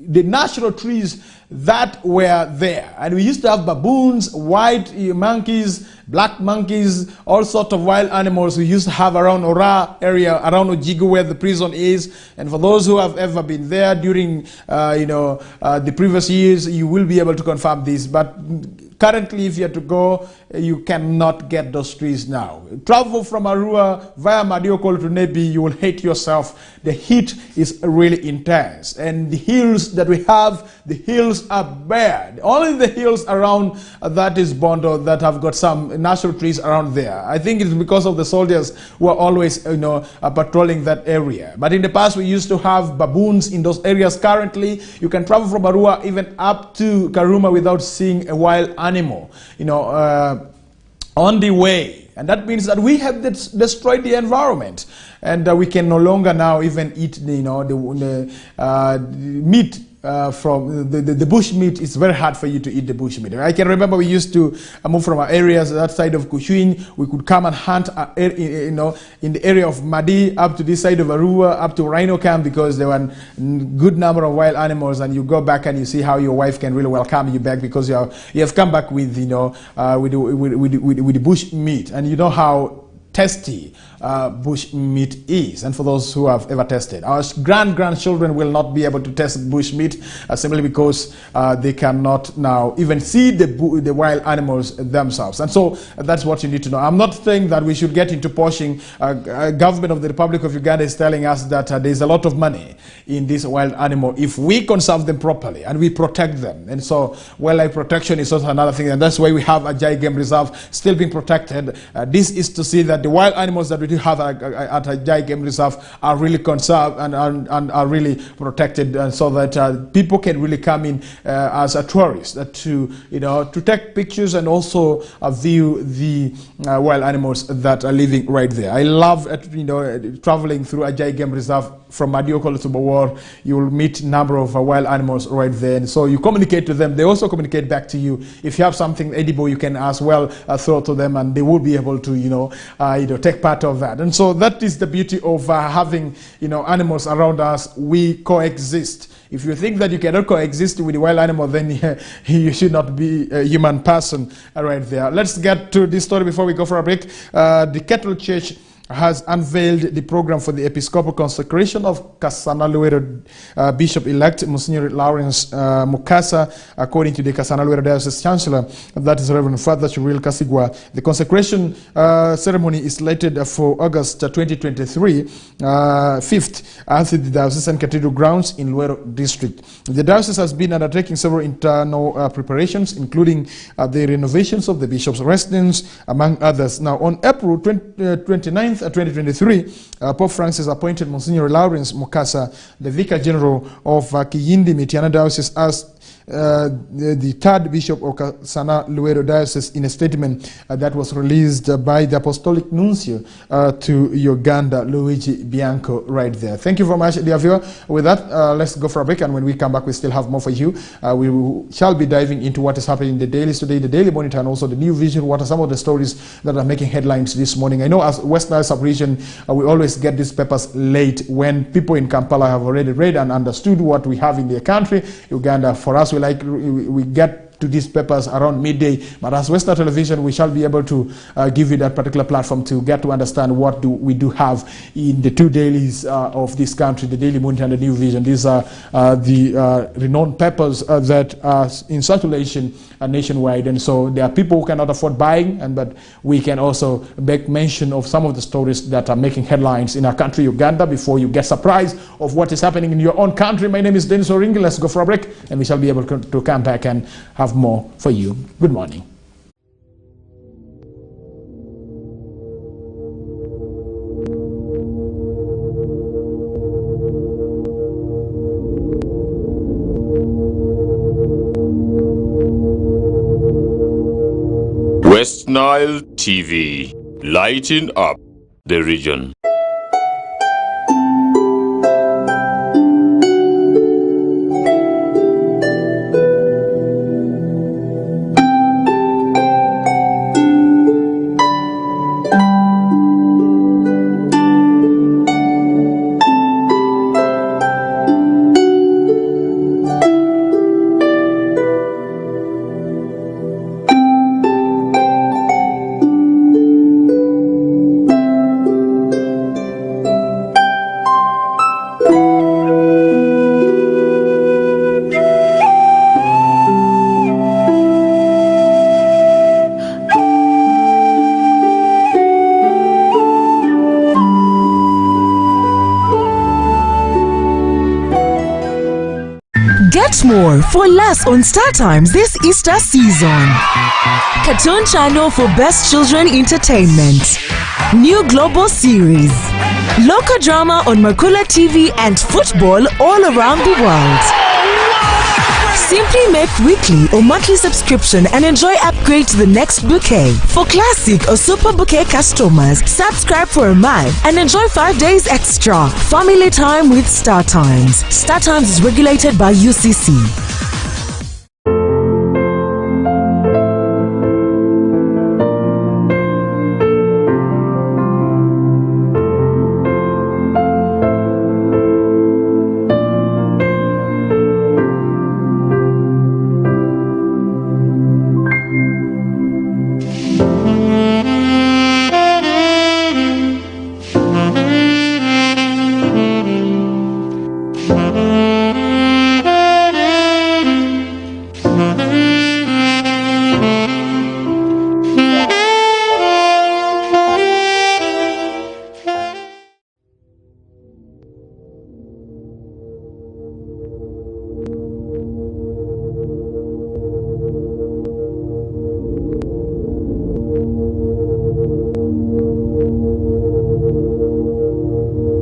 the natural trees that were there. And we used to have baboons, white monkeys, black monkeys, all sorts of wild animals we used to have around Ora area, around Ojigo where the prison is. And for those who have ever been there during the previous years, you will be able to confirm this. But currently, if you have to go, you cannot get those trees now. Travel from Arua via Madiokolo to Nebi, you will hate yourself. The heat is really intense. And the hills that we have, the hills are bare. Only the hills around that is Bondo that have got some natural trees around there. I think it's because of the soldiers who are always patrolling that area. But in the past, we used to have baboons in those areas. Currently, you can travel from Arua even up to Karuma without seeing a wild animal, on the way. And that means that we have destroyed the environment, and we can no longer now even eat the meat from the bush meat. It's very hard for you to eat the bush meat. I can remember we used to move from our areas that side of Kushuin. We could come and hunt in the area of Madi up to this side of Arua, up to Rhino Camp, because there were a good number of wild animals, and you go back and you see how your wife can really welcome you back because you have come back with with the bush meat, and you know how tasty bush meat is. And for those who have ever tasted, our grandchildren will not be able to taste bush meat simply because they cannot now even see the wild animals themselves. And so that's what you need to know. I'm not saying that we should get into poaching. Government of the Republic of Uganda is telling us that there's a lot of money in this wild animal if we conserve them properly and we protect them. And so wildlife protection is also another thing, and that's why we have a Jai Game Reserve still being protected. This is to see that the wild animals that we do have at a Jai Game Reserve are really conserved and are really protected, so that people can really come in as a tourist to take pictures and also view the wild animals that are living right there. I love traveling through a Jai Game Reserve from Madiokolo to Bawor. You will meet a number of wild animals right there, and so you communicate to them. They also communicate back to you. If you have something edible, you can as well throw to them, and they will be able to take part of that. And so that is the beauty of having animals around us. We coexist. If you think that you cannot coexist with the wild animal, then you should not be a human person right there. Let's get to this story before we go for a break. The Catholic Church has unveiled the program for the Episcopal consecration of Kasana Luero Bishop-elect Monsignor Lawrence Mukasa, according to the Kasana Luero Diocese Chancellor, that is Reverend Father Churil Kasigwa. The consecration ceremony is slated for August 2023, 5th, at the Diocesan Cathedral grounds in Luero District. The diocese has been undertaking several internal preparations, including the renovations of the bishop's residence, among others. Now, on April 29th, 2023, Pope Francis appointed Monsignor Lawrence Mukasa, the Vicar General of Kiyindi Mitiana Diocese, as the third Bishop of Kasana Luero Diocese, in a statement that was released by the Apostolic Nuncio to Uganda, Luigi Bianco, right there. Thank you very much, dear viewer. With that, let's go for a break, and when we come back, we still have more for you. We shall be diving into what is happening in the dailies today, the Daily Monitor, and also the New Vision. What are some of the stories that are making headlines this morning? I know as West Nile sub-region, we always get these papers late when people in Kampala have already read and understood what we have in their country. Uganda, for us, we get to these papers around midday, but as Western Television, we shall be able to give you that particular platform to get to understand what we do have in the two dailies of this country, the Daily Monitor and the New Vision. These are the renowned papers that are in circulation nationwide, and so there are people who cannot afford buying, but we can also make mention of some of the stories that are making headlines in our country, Uganda, before you get surprised of what is happening in your own country. My name is Denis. Let's go for a break, and we shall be able to come back and have more for you. Good morning. West Nile TV, lighting up the region. Get more for less on Star Times this Easter season. Cartoon Channel for Best Children Entertainment. New global series. Local drama on Makula TV and football all around the world. Simply make weekly or monthly subscription and enjoy upgrade to the next bouquet. For classic or super bouquet customers, subscribe for a month and enjoy 5 days extra. Family time with Star Times. Star Times is regulated by UCC.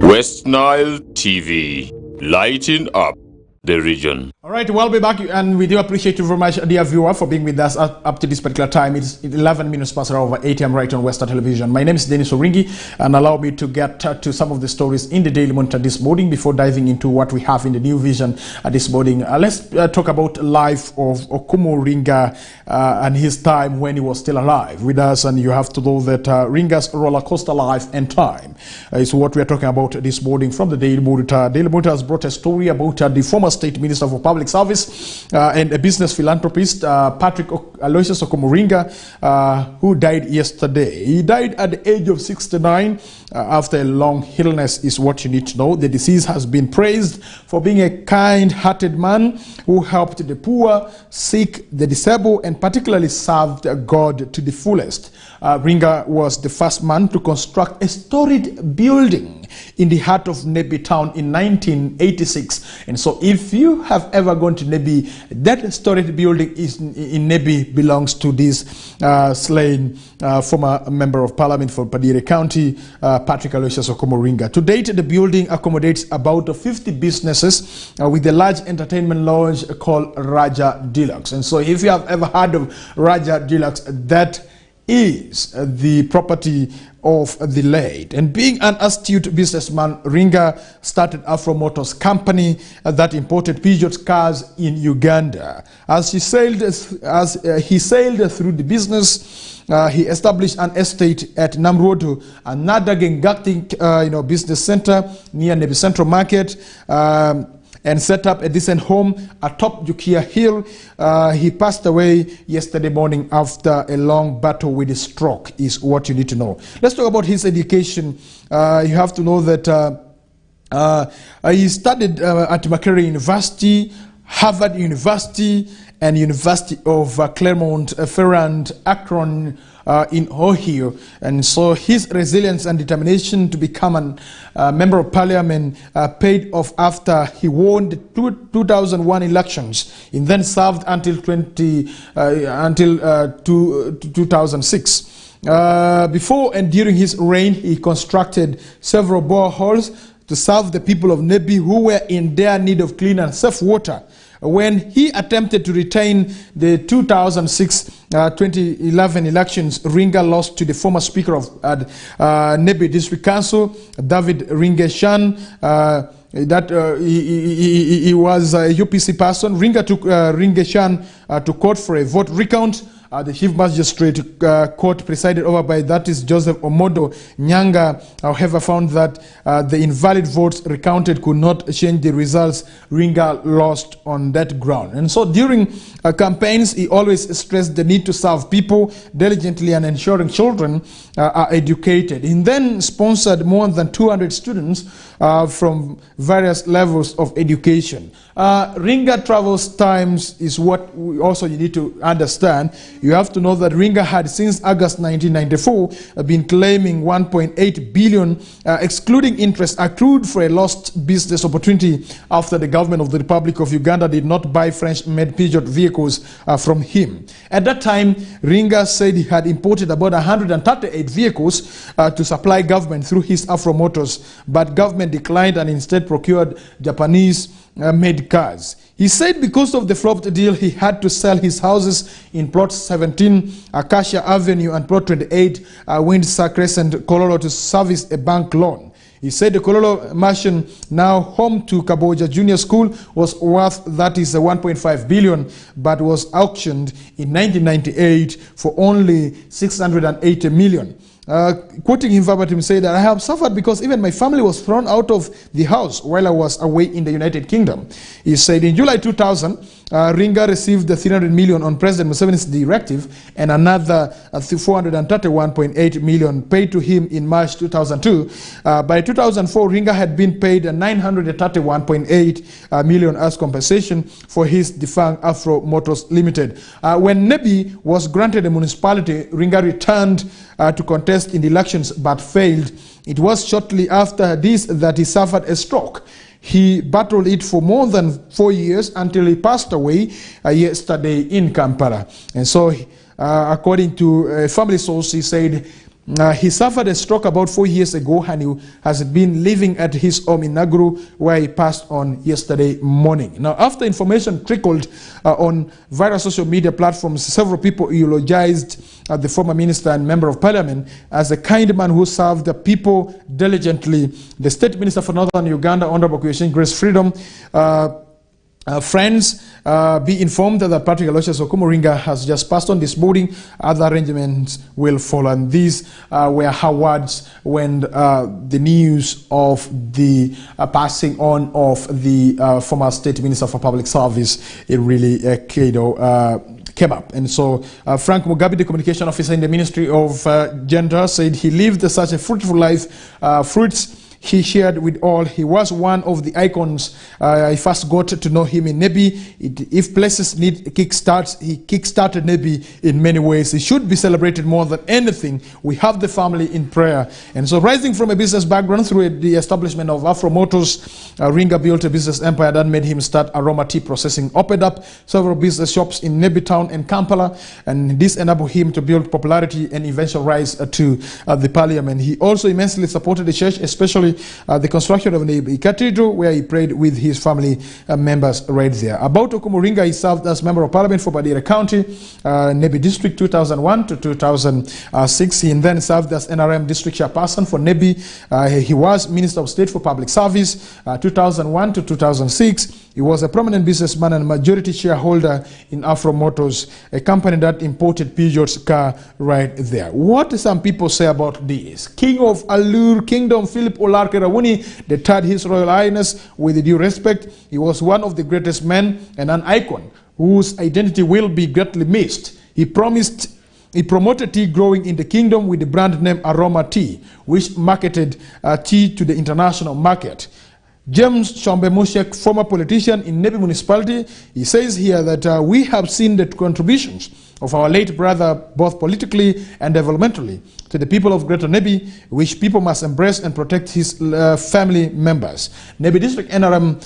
West Nile TV, lighting up the region. All right, we'll be back, and we do appreciate you very much, dear viewer, for being with us up to this particular time. It's 11 minutes past over 8 a.m. right on Western Television. My name is Denis, and allow me to get to some of the stories in the Daily Monitor this morning before diving into what we have in the New Vision this morning. Let's talk about life of Kokoliriko and his time when he was still alive with us. And you have to know that Ringa's roller coaster life and time is what we are talking about this morning from the Daily Monitor. Daily Monitor has brought a story about the former State Minister for Public Service and a business philanthropist, Patrick Aloysius Kokoliriko, who died yesterday. He died at the age of 69 after a long illness, is what you need to know. The deceased has been praised for being a kind-hearted man who helped the poor, sick, the disabled, and particularly served God to the fullest. Ringa was the first man to construct a storied building in the heart of Nebi town in 1986. And so if you have ever gone to Nebi, that storied building in Nebi belongs to this slain former member of parliament for Padire County, Patrick Aloysius Kokoliriko. To date, the building accommodates about 50 businesses with a large entertainment lounge called Raja Deluxe. And so if you have ever heard of Raja Deluxe, that is the property of the late. And being an astute businessman, Ringa started Afro Motors Company that imported Peugeot cars in Uganda. As he sailed through the business, he established an estate at Namrodu, another Gengakti business center near Nebi Central Market, and set up a decent home atop Jukia Hill. He passed away yesterday morning after a long battle with a stroke, is what you need to know. Let's talk about his education. You have to know that he studied at Makerere University, Harvard University, and University of Claremont-Ferrand, Akron, in Ohio. And so his resilience and determination to become a member of parliament paid off after he won the 2001 elections and then served until 2006. Before and during his reign, he constructed several boreholes to serve the people of Nebi who were in their need of clean and safe water. When he attempted to retain the 2006-2011 elections, Ringa lost to the former Speaker of Nebi District Council, David Ringeshan. He was a UPC person. Ringa took Ringeshan to court for a vote recount. The Chief Magistrate Court presided over by that is Joseph Omodo Nyanga, however, found that the invalid votes recounted could not change the results. Ringa lost on that ground. And so during campaigns, he always stressed the need to serve people diligently and ensuring children are educated. He then sponsored more than 200 students from various levels of education. Ringa travels times is what also you need to understand. You have to know that Ringa had since August 1994 been claiming 1.8 billion, excluding interest accrued for a lost business opportunity after the government of the Republic of Uganda did not buy French-made Peugeot vehicles from him. At that time, Ringa said he had imported about 138 vehicles to supply government through his Afro Motors, but government declined and instead procured Japanese-made cars. He said because of the flopped deal, he had to sell his houses in Plot 17, Acacia Avenue, and Plot 28, Windsor Crescent, Kololo, to service a bank loan. He said the Kololo mansion, now home to Kaboja Junior School, was worth, that is 1.5 billion, but was auctioned in 1998 for only 680 million. Quoting him verbatim, said that I have suffered because even my family was thrown out of the house while I was away in the United Kingdom. He said in July 2000, Ringa received the 300 million on President Museveni's directive and another 431.8 million paid to him in March 2002. By 2004, Ringa had been paid 931.8 million as compensation for his defunct Afro Motors Limited. When Nebi was granted a municipality, Ringa returned to contest in the elections but failed. It was shortly after this that he suffered a stroke. He battled it for more than 4 years until he passed away yesterday in Kampala. And so, according to a family source, he said he suffered a stroke about 4 years ago and he has been living at his home in Naguru, where he passed on yesterday morning. Now, after information trickled on various social media platforms, several people eulogized the former minister and member of parliament as a kind man who served the people diligently. The state minister for northern Uganda, Honorable Kuyeshin Grace Freedom, friends, be informed that Patrick Aloysius Okumu-Ringa has just passed on this morning. Other arrangements will follow, and these were her words when the news of the passing on of the former state minister for public service, it really came up. And so Frank Mugabe, the communication officer in the Ministry of Gender, said he lived such a fruitful life, fruits he shared with all. He was one of the icons. I first got to know him in Nebi. If places need kickstarts, he kickstarted Nebi in many ways. He should be celebrated more than anything. We have the family in prayer. And so, rising from a business background through the establishment of Afro Motors, Ringa built a business empire that made him start aroma tea processing, opened up several business shops in Nebi town and Kampala, and this enabled him to build popularity and eventual rise to the parliament. He also immensely supported the church, especially the construction of the cathedral, where he prayed with his family members right there. About Okumu-Ringa, he served as member of parliament for Badira County, Nebi District 2001 to 2006. He then served as NRM district chairperson for Nebi. He was Minister of State for Public Service 2001 to 2006. He was a prominent businessman and majority shareholder in Afro Motors, a company that imported Peugeot's car right there. What do some people say about this? King of Allure Kingdom, Philip Olarke Rawuni, the third His Royal Highness, with due respect, he was one of the greatest men and an icon whose identity will be greatly missed. He promoted tea growing in the kingdom with the brand name Aroma Tea, which marketed tea to the international market. James Shombe Mushek, former politician in Nebi municipality, he says here that we have seen the contributions of our late brother, both politically and developmentally, to the people of Greater Nebi, which people must embrace and protect his family members. Nebi District NRM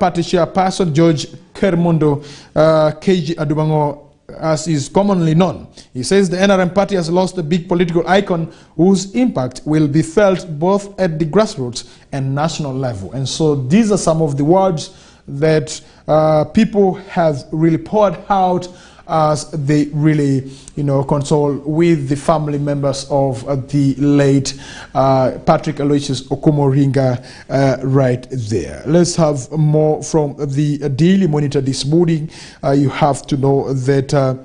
Party Chairperson George Kermondo KG Adubango, as is commonly known, he says the NRM party has lost a big political icon whose impact will be felt both at the grassroots and national level. And so these are some of the words that people have really poured out as they really, console with the family members of the late Patrick Aloysius Okumu-Ringa right there. Let's have more from the Daily Monitor this morning. You have to know that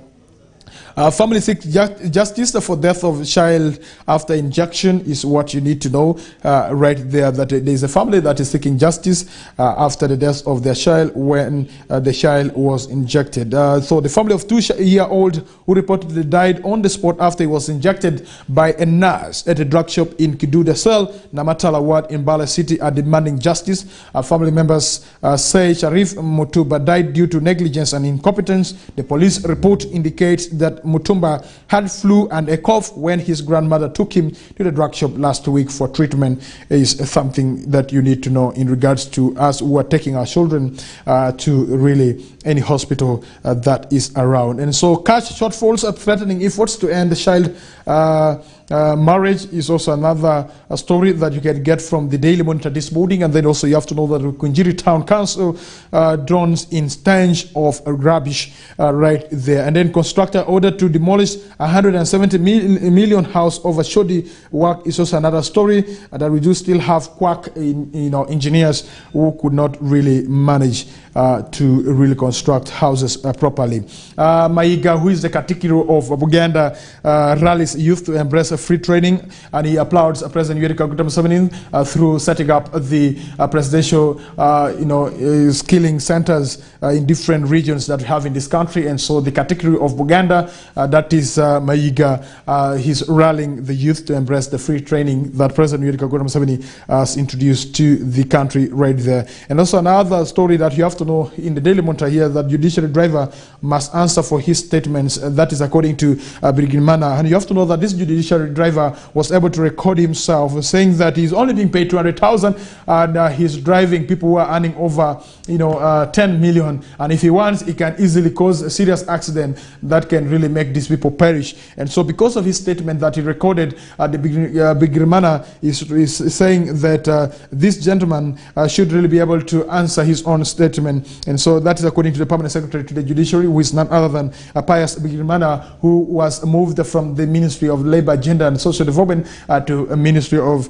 family seeks justice for death of child after injection is what you need to know right there, that there is a family that is seeking justice after the death of their child when the child was injected. So the family of 2-year-old who reportedly died on the spot after he was injected by a nurse at a drug shop in Kidude Cell, Namatala Ward in Bala City, are demanding justice. Family members say Sharif Mutuba died due to negligence and incompetence. The police report indicates that Mutumba had flu and a cough when his grandmother took him to the drug shop last week for treatment is something that you need to know in regards to us who are taking our children to really any hospital that is around. And so cash shortfalls are threatening efforts to end the child marriage is also another story that you can get from the Daily Monitor this morning. And then also you have to know that the Kunjiri Town Council drowns in stench of rubbish right there. And then constructor ordered to demolish 170 million house over shoddy work is also another story that we do still have quack engineers who could not really manage to really construct houses properly. Maiga, who is the Katikiro of Buganda, rallies youth to embrace free training, and he applauds President Yoweri Kaguta Museveni through setting up the presidential skilling centers in different regions that we have in this country. And so the category of Buganda, that is Maiga, he's rallying the youth to embrace the free training that President Yoweri Kaguta Museveni has introduced to the country right there. And also another story that you have to know in the Daily Monitor here, that judiciary driver must answer for his statements. That is according to Birigimana. And you have to know that this judiciary driver was able to record himself saying that he's only being paid 200,000 and he's driving people who are earning over 10 million. And if he wants, he can easily cause a serious accident that can really make these people perish. And so because of his statement that he recorded, the Birigimana is saying that this gentleman should really be able to answer his own statement. And so that is according to the Permanent Secretary to the Judiciary, who is none other than Pius Birigimana, who was moved from the Ministry of Labour, Gender and Social Development to a Ministry of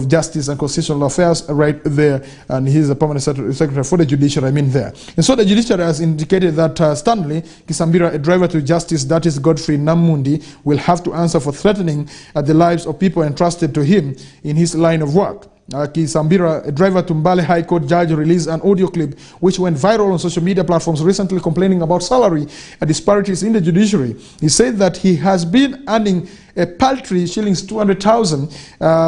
Justice and Constitutional Affairs right there. And he is the Permanent Secretary for the Judiciary, there. And so the Judiciary has indicated that Stanley Kisambira, a driver to justice, that is Godfrey Namundi, will have to answer for threatening the lives of people entrusted to him in his line of work. Kisambira, a driver to Mbale High Court judge, released an audio clip which went viral on social media platforms recently, complaining about salary disparities in the judiciary. He said that he has been earning a paltry shillings 200,000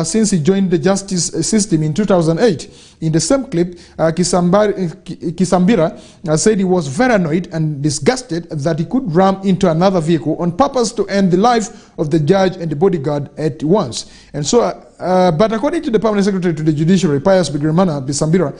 since he joined the justice system in 2008. In the same clip, Kisambira said he was very annoyed and disgusted that he could ram into another vehicle on purpose to end the life of the judge and the bodyguard at once. And so, but according to the Permanent Secretary to the Judiciary, Pius Birigimana, Kisambira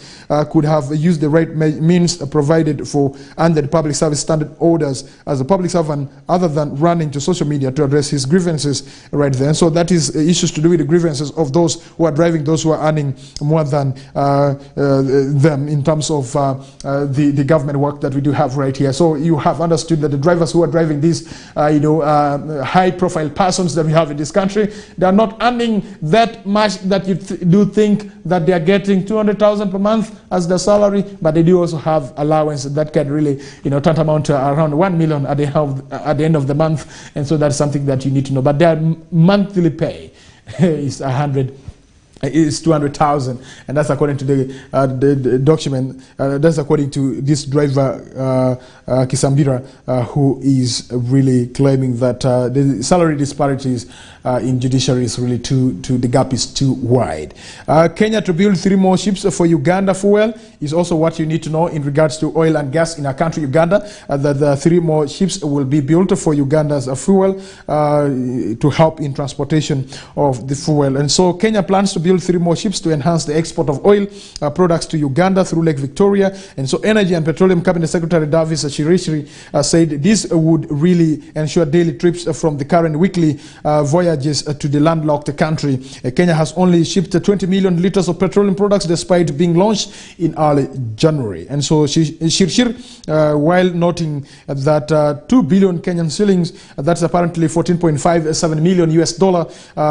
could have used the right means provided for under the Public Service Standard Orders as a public servant, other than running to social media to address his grievances right there. And so that is issues to do with the grievances of those who are driving, those who are earning more than them in terms of the government work that we do have right here. So you have understood that the drivers who are driving these high-profile persons that we have in this country, they are not earning that much that you do think that they are getting 200,000 per month as their salary, but they do also have allowance that can really tantamount to around 1 million at the end of the month. And so that's something that you need to know. But their monthly pay is 200,000, and that's according to the document. That's according to this driver Kisambira, who is really claiming that the salary disparities in judiciary is really the gap is too wide. Kenya to build 3 more ships for Uganda fuel is also what you need to know in regards to oil and gas in our country, Uganda. That the 3 more ships will be built for Uganda's fuel to help in transportation of the fuel. And so Kenya plans to build 3 more ships to enhance the export of oil products to Uganda through Lake Victoria. And so Energy and Petroleum Cabinet Secretary Davis Shirishiri said this would really ensure daily trips from the current weekly voyages to the landlocked country. Kenya has only shipped 20 million liters of petroleum products despite being launched in early January. And so Shirshir, while noting that 2 billion Kenyan shillings, that's apparently 14.57 million US dollar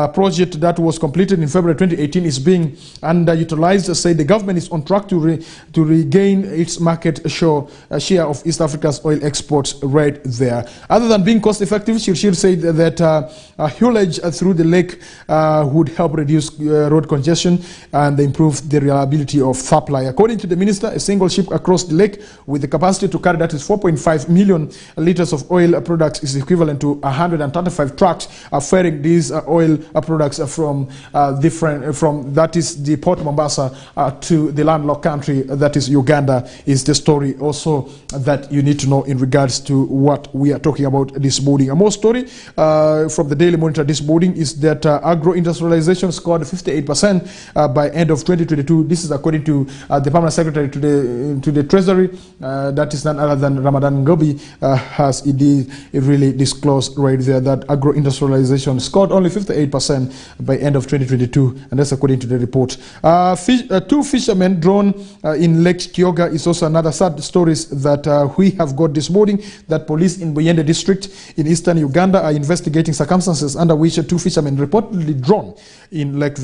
project that was completed in February 2018 is being underutilized, said the government is on track to regain its market share of East Africa's oil exports right there. Other than being cost effective, Shirshir said that haulage through the lake would help reduce road congestion and improve the reliability of supply. According to the minister, a single ship across the lake with the capacity to carry that is 4.5 million liters of oil products is equivalent to 135 trucks ferrying these oil products from different from that is the Port Mombasa to the landlocked country that is Uganda is the story also that you need to know in regards to what we are talking about this morning. A more story from the Daily Monitor this morning is that agro-industrialization scored 58% by end of 2022. This is according to the Permanent Secretary to the Treasury, that is none other than Ramadan Ngobi, has indeed really disclosed right there that agro-industrialization scored only 58% by end of 2022, and that's according to the report. Two fishermen drawn in Lake Kyoga is also another sad stories that we have got this morning, that police in Buyende district in eastern Uganda are investigating circumstances under which two fishermen reportedly drowned in Lake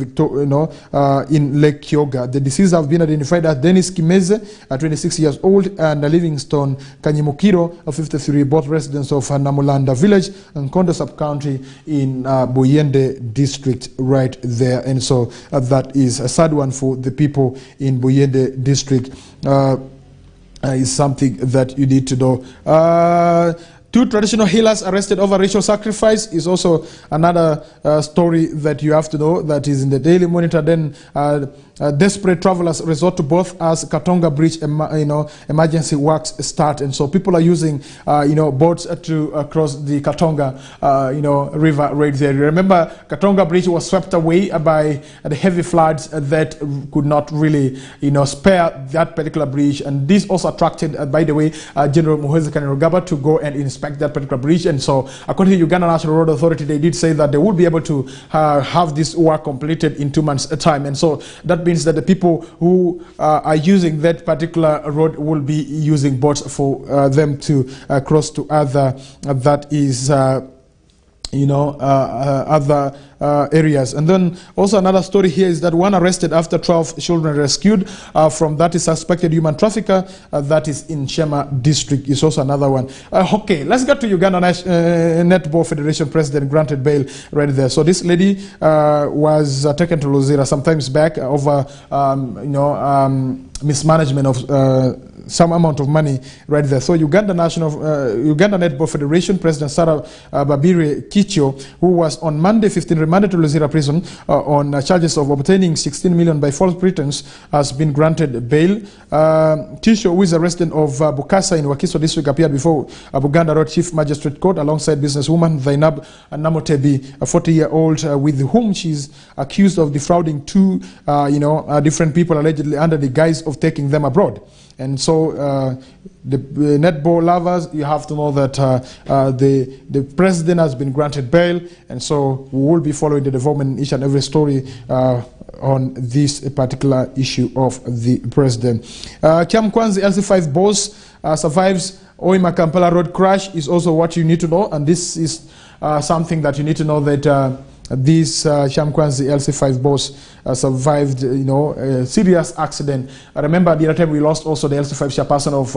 in Lake Kyoga. The deceased have been identified as Denis Kimeze, 26 years old, and Livingstone Kanyimukiro, 53, both residents of Namulanda village and Kondo sub-county in Buyende district right there. And so that is a sad one for the people in Buyende district. Is something that you need to know. Two traditional healers arrested over ritual sacrifice is also another story that you have to know, that is in the Daily Monitor. Then desperate travelers resort to both as Katonga Bridge emergency works start, and so people are using boats to cross the Katonga river right there. Remember, Katonga Bridge was swept away by the heavy floods that could not really spare that particular bridge, and this also attracted by the way General Muhoozi Kainerugaba to go and inspect that particular bridge. And so according to Uganda National Road Authority, they did say that they would be able to have this work completed in 2 months time, and so that means that the people who are using that particular road will be using boats for them to cross to other other areas. And then also another story here is that one arrested after 12 children rescued from that is suspected human trafficker that is in Shema district is also another one. Okay, let's get to Uganda Netball Federation President granted bail right there. So this lady was taken to Luzira sometimes back over mismanagement of some amount of money right there. So Uganda Netball Federation President Sarah Babire Kicho, who was on Monday 15 remanded to Luzira prison on charges of obtaining 16 million by false pretense, has been granted bail. Kicho, who is a resident of Bukasa in Wakiso district, appeared before Buganda Road Chief Magistrate Court alongside businesswoman Zainab Namotebi, a 40-year-old with whom she is accused of defrauding two different people allegedly under the guise of taking them abroad. And so the netball lovers, you have to know that the president has been granted bail, and so we will be following the development in each and every story on this particular issue of the president. Kyamkwanzi LC5 boss survives Oima Kampala road crash is also what you need to know, and this is something that you need to know, that this Kyamkwanzi LC5 boss survived, a serious accident. I remember the other time we lost also the LC5 chairperson of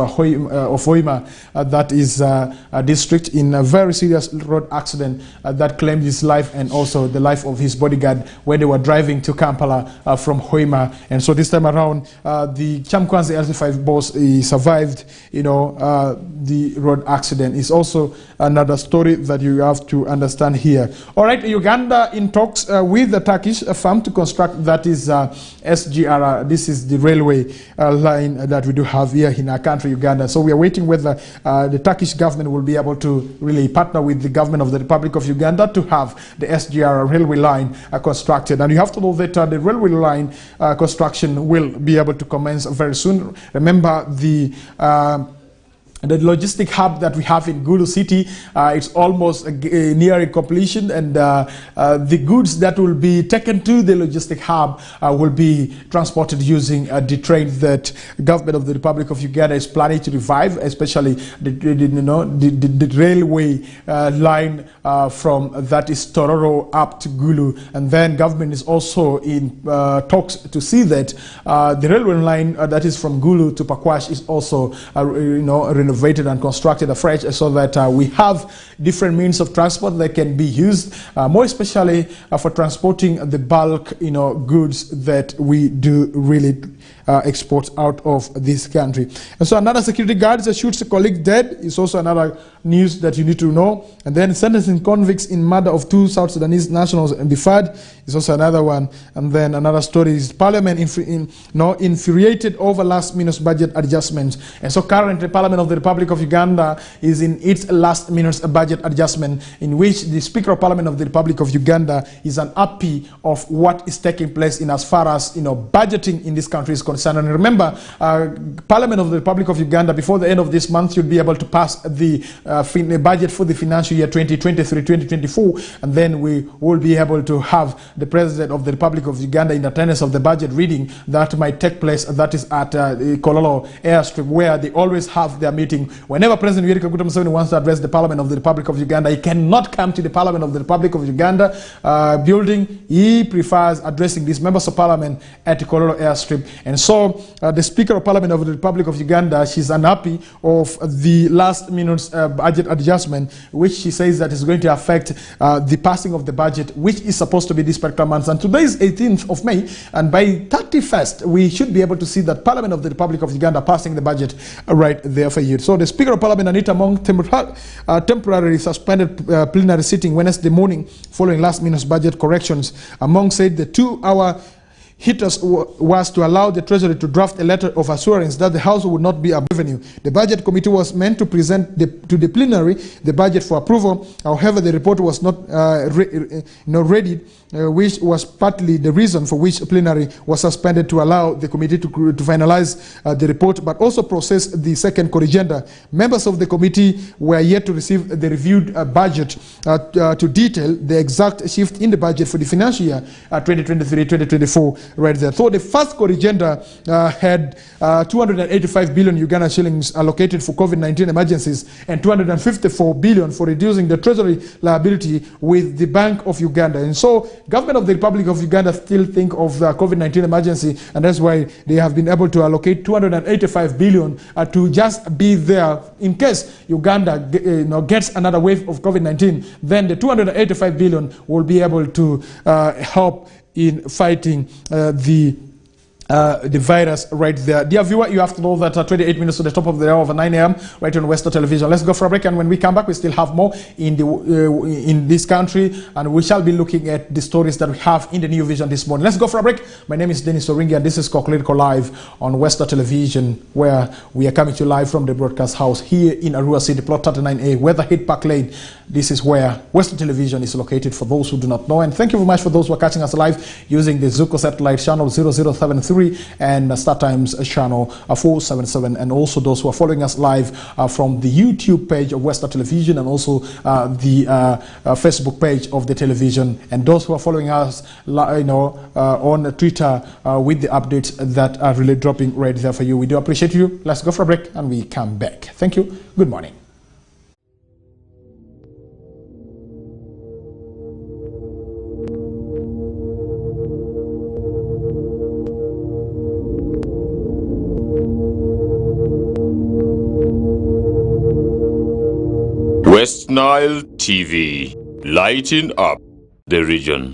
Hoima, that is a district, in a very serious road accident that claimed his life and also the life of his bodyguard when they were driving to Kampala from Hoima. And so this time around, the Kyamkwanzi LC5 boss survived, the road accident. Is also another story that you have to understand here. All right, Uganda in talks with the Turkish firm to construct, that is SGR. This is the railway line that we do have here in our country, Uganda. So we are waiting whether the Turkish government will be able to really partner with the government of the Republic of Uganda to have the SGR railway line constructed. And you have to know that the railway line construction will be able to commence very soon. Remember, the logistic hub that we have in Gulu City, it's almost nearing completion, and the goods that will be taken to the logistic hub will be transported using the train that government of the Republic of Uganda is planning to revive, especially the railway line from that is Tororo up to Gulu. And then government is also in talks to see that the railway line that is from Gulu to Pakwash is also renovated and constructed afresh, so that we have different means of transport that can be used, more especially for transporting the bulk goods that we do really exports out of this country. And so another security guard shoots a colleague dead is also another news that you need to know. And then sentencing convicts in murder of 2 South Sudanese nationals and deferred is also another one. And then another story is Parliament infuriated over last-minute budget adjustments. And so currently Parliament of the Republic of Uganda is in its last-minute budget adjustment, in which the Speaker of Parliament of the Republic of Uganda is unhappy of what is taking place in as far as budgeting in this country is concerned. And remember, Parliament of the Republic of Uganda before the end of this month should be able to pass the budget for the financial year 2023-2024, and then we will be able to have the President of the Republic of Uganda in attendance of the budget reading that might take place, that is at Kokoliriko airstrip, where they always have their meeting. Whenever President Yoweri Kaguta Museveni wants to address the Parliament of the Republic of Uganda, he cannot come to the Parliament of the Republic of Uganda building. He prefers addressing these members of Parliament at Kokoliriko airstrip. And so the Speaker of Parliament of the Republic of Uganda, she's unhappy of the last-minute budget adjustment, which she says that is going to affect the passing of the budget, which is supposed to be this particular month. And today is 18th of May, and by 31st, we should be able to see that Parliament of the Republic of Uganda passing the budget right there for you. So the Speaker of Parliament, Anita Mong, temporarily suspended plenary sitting Wednesday morning following last-minute budget corrections. Mong said the 2-hour hiatus was to allow the Treasury to draft a letter of assurance that the House would not be a revenue. The Budget Committee was meant to present to the plenary the budget for approval. However, the report was not ready, which was partly the reason for which plenary was suspended, to allow the committee to finalize the report, but also process the second corrigenda. Members of the committee were yet to receive the reviewed budget to detail the exact shift in the budget for the financial year 2023-2024. Right there. So the first corrigenda had 285 billion Uganda shillings allocated for COVID-19 emergencies and 254 billion for reducing the treasury liability with the Bank of Uganda. And so government of the Republic of Uganda still think of the COVID-19 emergency, and that's why they have been able to allocate 285 billion to just be there in case Uganda gets another wave of COVID-19. Then the 285 billion will be able to help in fighting the virus right there. Dear viewer, you have to know that 28 minutes to the top of the hour of 9 a.m. right on Western Television. Let's go for a break, and when we come back, we still have more in this country, and we shall be looking at the stories that we have in the New Vision this morning. Let's go for a break. My name is Denis, and this is Kokoliriko Live on Western Television, where we are coming to you live from the broadcast house here in Arua City, Plot 39A, Weatherhead Park Lane. This is where Western Television is located, for those who do not know. And thank you very much for those who are catching us live using the Zuko satellite channel 0073 and StarTimes channel 477, and also those who are following us live from the YouTube page of Western Television, and also the Facebook page of the television, and those who are following us on Twitter with the updates that are really dropping right there for you. We do appreciate you. Let's go for a break, and we come back. Thank you. Good morning. West Nile TV, lighting up the region.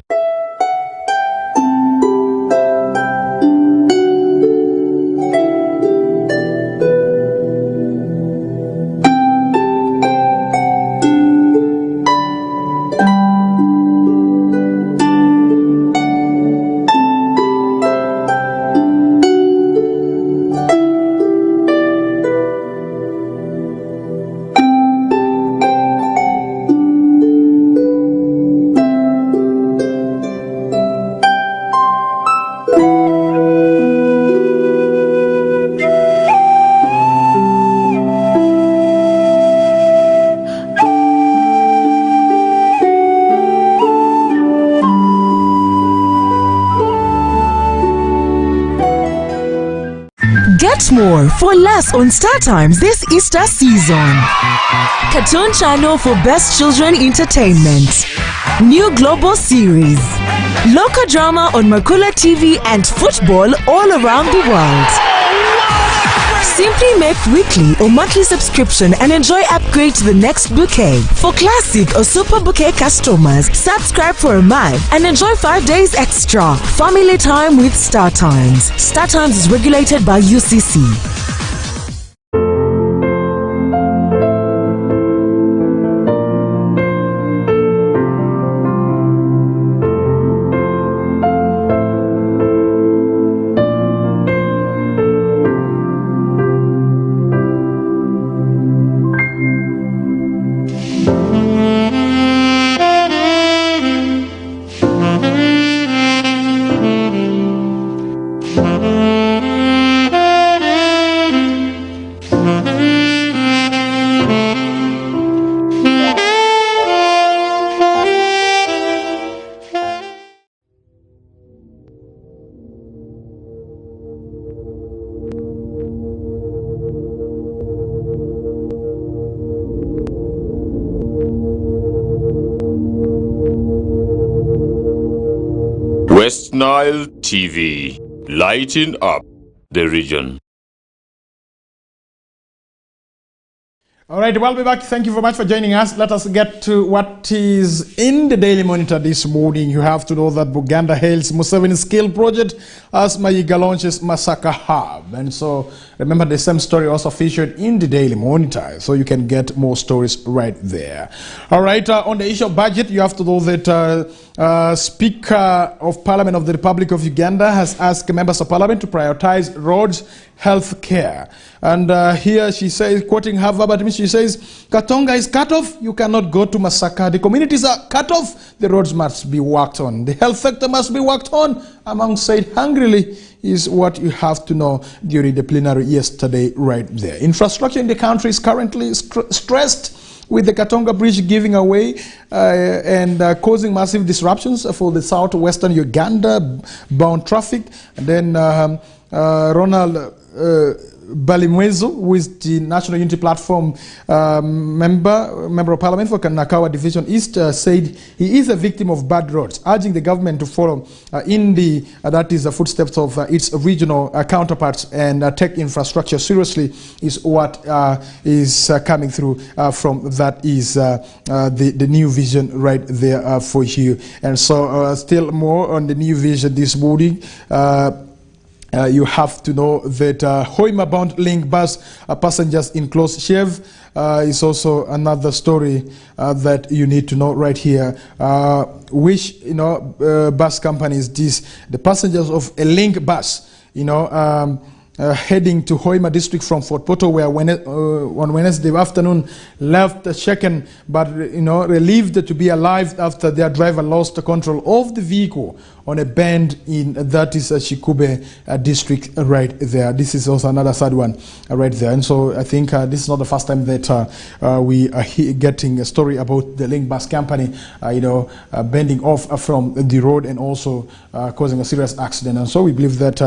Get more for less on StarTimes this Easter season. Cartoon Channel for Best Children Entertainment. New global series. Local drama on Makula TV and football all around the world. Simply make weekly or monthly subscription and enjoy upgrade to the next bouquet. For classic or super bouquet customers, subscribe for a month and enjoy 5 days extra. Family time with Star Times. Star Times is regulated by UCC. West Nile TV, lighting up the region. All right, we'll be back. Thank you very much for joining us. Let us get to what is in the Daily Monitor this morning. You have to know that Buganda hails Museveni Skill Project as Mayiga launches Masaka Hub. And so remember, the same story also featured in the Daily Monitor, so you can get more stories right there. All right, on the issue of budget, you have to know that Speaker of Parliament of the Republic of Uganda has asked members of Parliament to prioritize roads, health care. And here she says, quoting her verbatim, she says, Katonga is cut off, you cannot go to Masaka. The communities are cut off, the roads must be worked on. The health sector must be worked on, among said hungrily, is what you have to know during the plenary yesterday right there. Infrastructure in the country is currently stressed, with the Katonga Bridge giving away and causing massive disruptions for the southwestern Uganda bound traffic. And then Ronald Balimwezo, who is the National Unity Platform member of Parliament for Nakawa Division East, said he is a victim of bad roads, urging the government to follow in the footsteps of its regional counterparts and take infrastructure seriously, is what is coming through from that is the new vision right there for you. And so still more on the new vision this morning. You have to know that Hoima-bound link bus passengers in close shave is also another story that you need to know right here. Which bus company is this? The passengers of a link bus, heading to Hoima district from Fort Portal, where on Wednesday afternoon left shaken but relieved to be alive after their driver lost control of the vehicle on a bend in that is Shikube district right there. This is also another sad one right there. And so I think this is not the first time that we are getting a story about the link bus company bending off from the road and also causing a serious accident. And so we believe that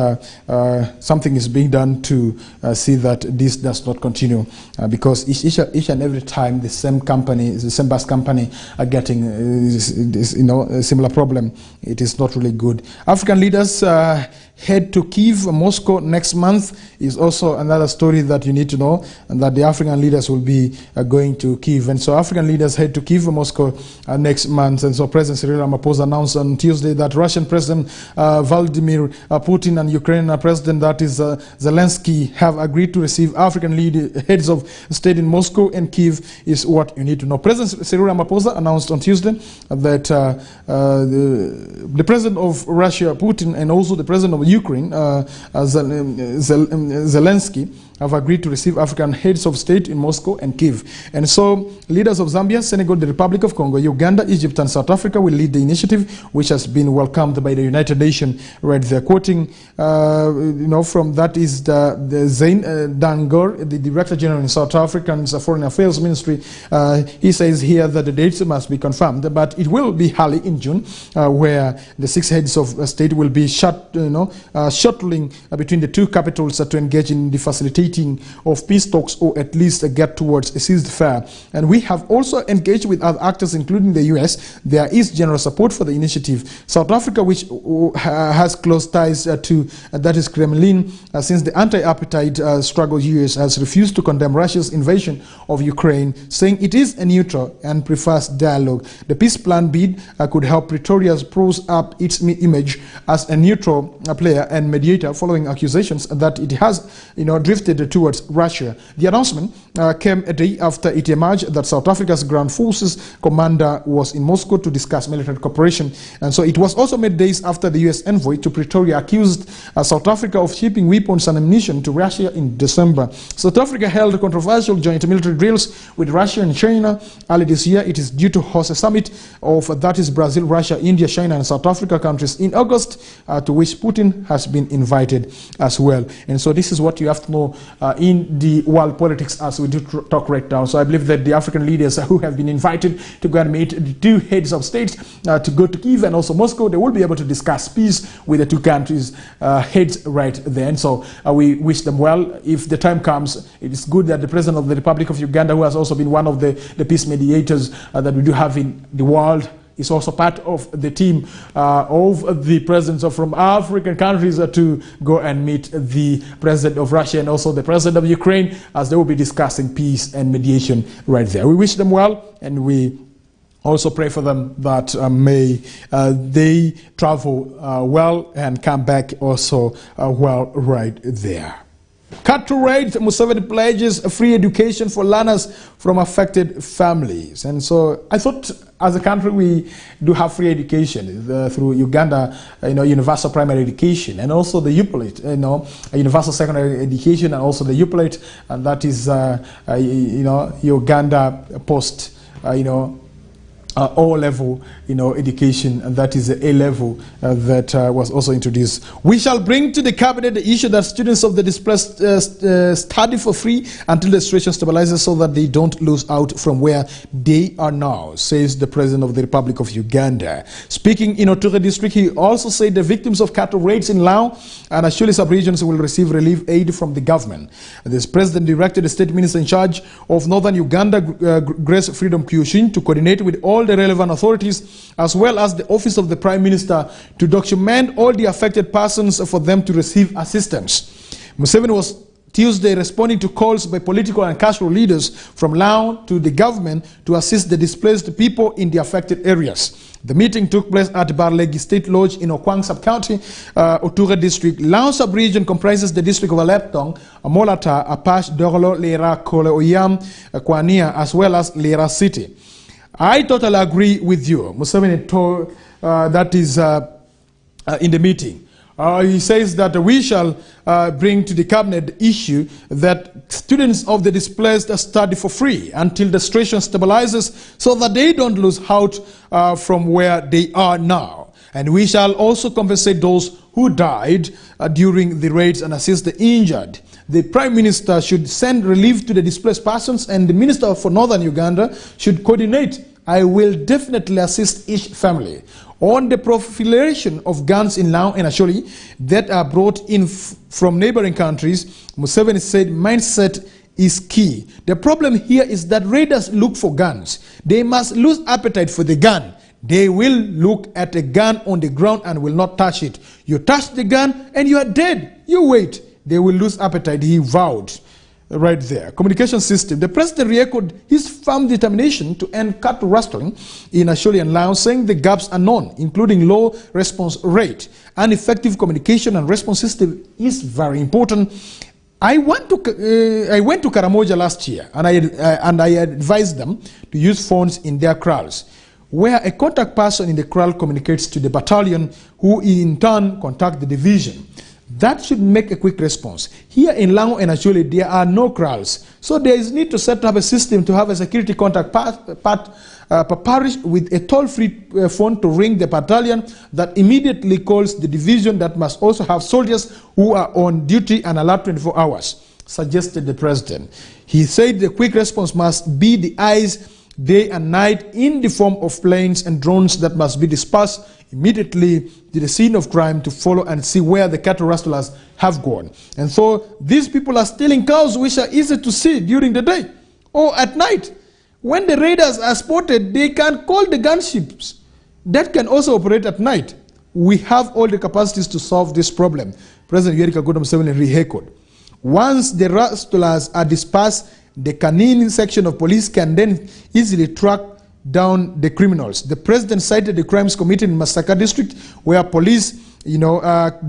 something is being done to see that this does not continue, because each and every time the same company, the same bus company are getting a similar problem, it is not really good. African leaders head to Kyiv, Moscow next month is also another story that you need to know, and that the African leaders will be going to Kyiv. And so African leaders head to Kyiv, Moscow next month. And so President Cyril Ramaphosa announced on Tuesday that Russian President Vladimir Putin and Ukrainian President, that is Zelensky, have agreed to receive African heads of state in Moscow and Kyiv, is what you need to know. President Cyril Ramaphosa announced on Tuesday that the President of Russia, Putin, and also the President of Ukraine, Zelensky, have agreed to receive African heads of state in Moscow and Kyiv. And so leaders of Zambia, Senegal, the Republic of Congo, Uganda, Egypt, and South Africa will lead the initiative, which has been welcomed by the United Nations. Right there, quoting, from that is the Zain Dangor, the Director General in South African's Foreign Affairs Ministry. He says here that the dates must be confirmed, but it will be early in June, where the 6 6 heads of state will be shuttling between the two capitals to engage in the facilitating of peace talks, or at least get towards a ceasefire. And we have also engaged with other actors, including the US. There is general support for the initiative. South Africa, which has close ties to that is Kremlin since the anti-apartheid struggle years, has refused to condemn Russia's invasion of Ukraine, saying it is a neutral and prefers dialogue. The peace plan bid could help Pretoria spruce up its image as a neutral player and mediator, following accusations that it has drifted towards Russia. The announcement came a day after it emerged that South Africa's ground forces commander was in Moscow to discuss military cooperation, and so it was also made days after the US envoy to Pretoria accused South Africa of shipping weapons and ammunition to Russia in December. South Africa held controversial joint military drills with Russia and China early this year. It is due to host a summit of that is Brazil, Russia, India, China, and South Africa countries in August, to which Putin has been invited as well. And so this is what you have to know in the world politics as we do talk right now. So I believe that the African leaders who have been invited to go and meet the two heads of states to go to Kyiv and also Moscow, they will be able to discuss peace with the two countries heads right there. And so we wish them well. If the time comes, it is good that the President of the Republic of Uganda, who has also been one of the peace mediators that we do have in the world, is also part of the team of the presidents from African countries to go and meet the president of Russia and also the president of Ukraine, as they will be discussing peace and mediation right there. We wish them well, and we also pray for them that may they travel well and come back also well right there. Cattle raids, Museveni pledges free education for learners from affected families. And so I thought as a country we do have free education through Uganda, universal primary education, and also the UPLET, universal secondary education, and also the UPLET, and that is, Uganda post, O-level, education, and that is the A-level that was also introduced. We shall bring to the cabinet the issue that students of the displaced study for free until the situation stabilizes, so that they don't lose out from where they are now, says the President of the Republic of Uganda. Speaking in Oture district, he also said the victims of cattle raids in Lao and Ashuli sub-regions will receive relief aid from the government. This President directed the State Minister in charge of Northern Uganda, Grace Freedom Kyushin, to coordinate with all the relevant authorities, as well as the Office of the Prime Minister, to document all the affected persons for them to receive assistance. Museveni was Tuesday responding to calls by political and cultural leaders from Lao to the government to assist the displaced people in the affected areas. The meeting took place at Barlegi State Lodge in Okwang Sub-County, Oture District. Lao Sub-Region comprises the district of Aleptong, Molata, Apache, Dorlo, Lera, Kole Oyam, Kwania, as well as Lera City. I totally agree with you. Museveni told that is in the meeting. He says that we shall bring to the cabinet the issue that students of the displaced study for free until the situation stabilizes, so that they don't lose out from where they are now. And we shall also compensate those who died during the raids and assist the injured. The Prime Minister should send relief to the displaced persons, and the Minister for Northern Uganda should coordinate. I will definitely assist each family. On the proliferation of guns in Lao and Asholi that are brought in from neighboring countries, Museveni said mindset is key. The problem here is that raiders look for guns. They must lose appetite for the gun. They will look at a gun on the ground and will not touch it. You touch the gun and you are dead. You wait. They will lose appetite, he vowed. Right there. Communication system. The president re-echoed his firm determination to end cattle rustling in Asholi and Lao, saying the gaps are known, including low response rate. An effective communication and response system is very important. I went to Karamoja last year, and I advised them to use phones in their kraals, where a contact person in the kraal communicates to the battalion, who in turn contact the division. That should make a quick response. Here in Lao and Asholi, there are no kraals, so there is need to set up a system to have a security contact per parish with a toll-free phone to ring the battalion that immediately calls the division, that must also have soldiers who are on duty and alert 24 hours, suggested the president. He said the quick response must be the eyes day and night in the form of planes and drones that must be dispersed immediately to the scene of crime to follow and see where the cattle rustlers have gone. And so these people are stealing cows which are easy to see during the day or at night. When the raiders are spotted, they can call the gunships that can also operate at night. We have all the capacities to solve this problem. President Yoweri Kaguta Museveni re-echoed. Once the rustlers are dispersed, the canine section of police can then easily track down the criminals. The president cited the crimes committed in Masaka district where police,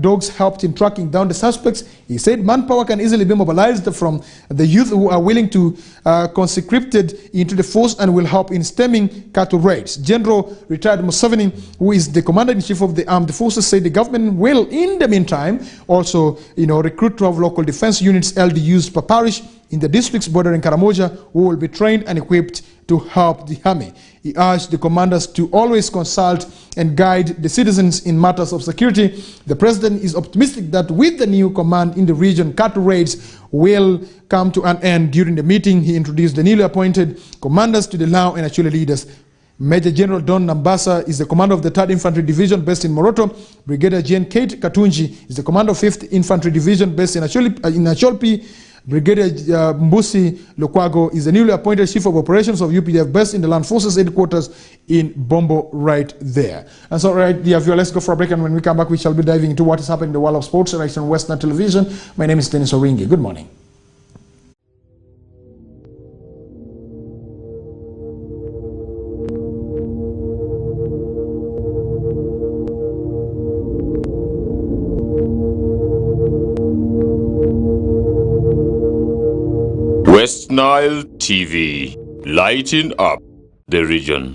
dogs helped in tracking down the suspects. He said manpower can easily be mobilized from the youth who are willing to consecrated into the force and will help in stemming cattle raids. General retired Museveni, who is the commander-in-chief of the armed forces, said the government will, in the meantime, also recruit 12 local defense units, LDUs per parish, in the districts bordering Karamoja, who will be trained and equipped to help the army. He urged the commanders to always consult and guide the citizens in matters of security. The president is optimistic that with the new command in the region, cattle raids will come to an end. During the meeting, he introduced the newly appointed commanders to the Lao and Acholi leaders. Major General Don Nambasa is the commander of the 3rd Infantry Division based in Moroto. Brigadier Gen Kate Katunji is the commander of 5th Infantry Division based in Acholpi. Brigadier Mbusi Lukwago is the newly appointed Chief of Operations of UPDF based in the Land Forces Headquarters in Bombo right there. And so, right, dear viewer, let's go for a break, and when we come back, we shall be diving into what is happening in the world of sports right on Western Television. My name is Denis Oringi. Good morning. West Nile TV, lighting up the region.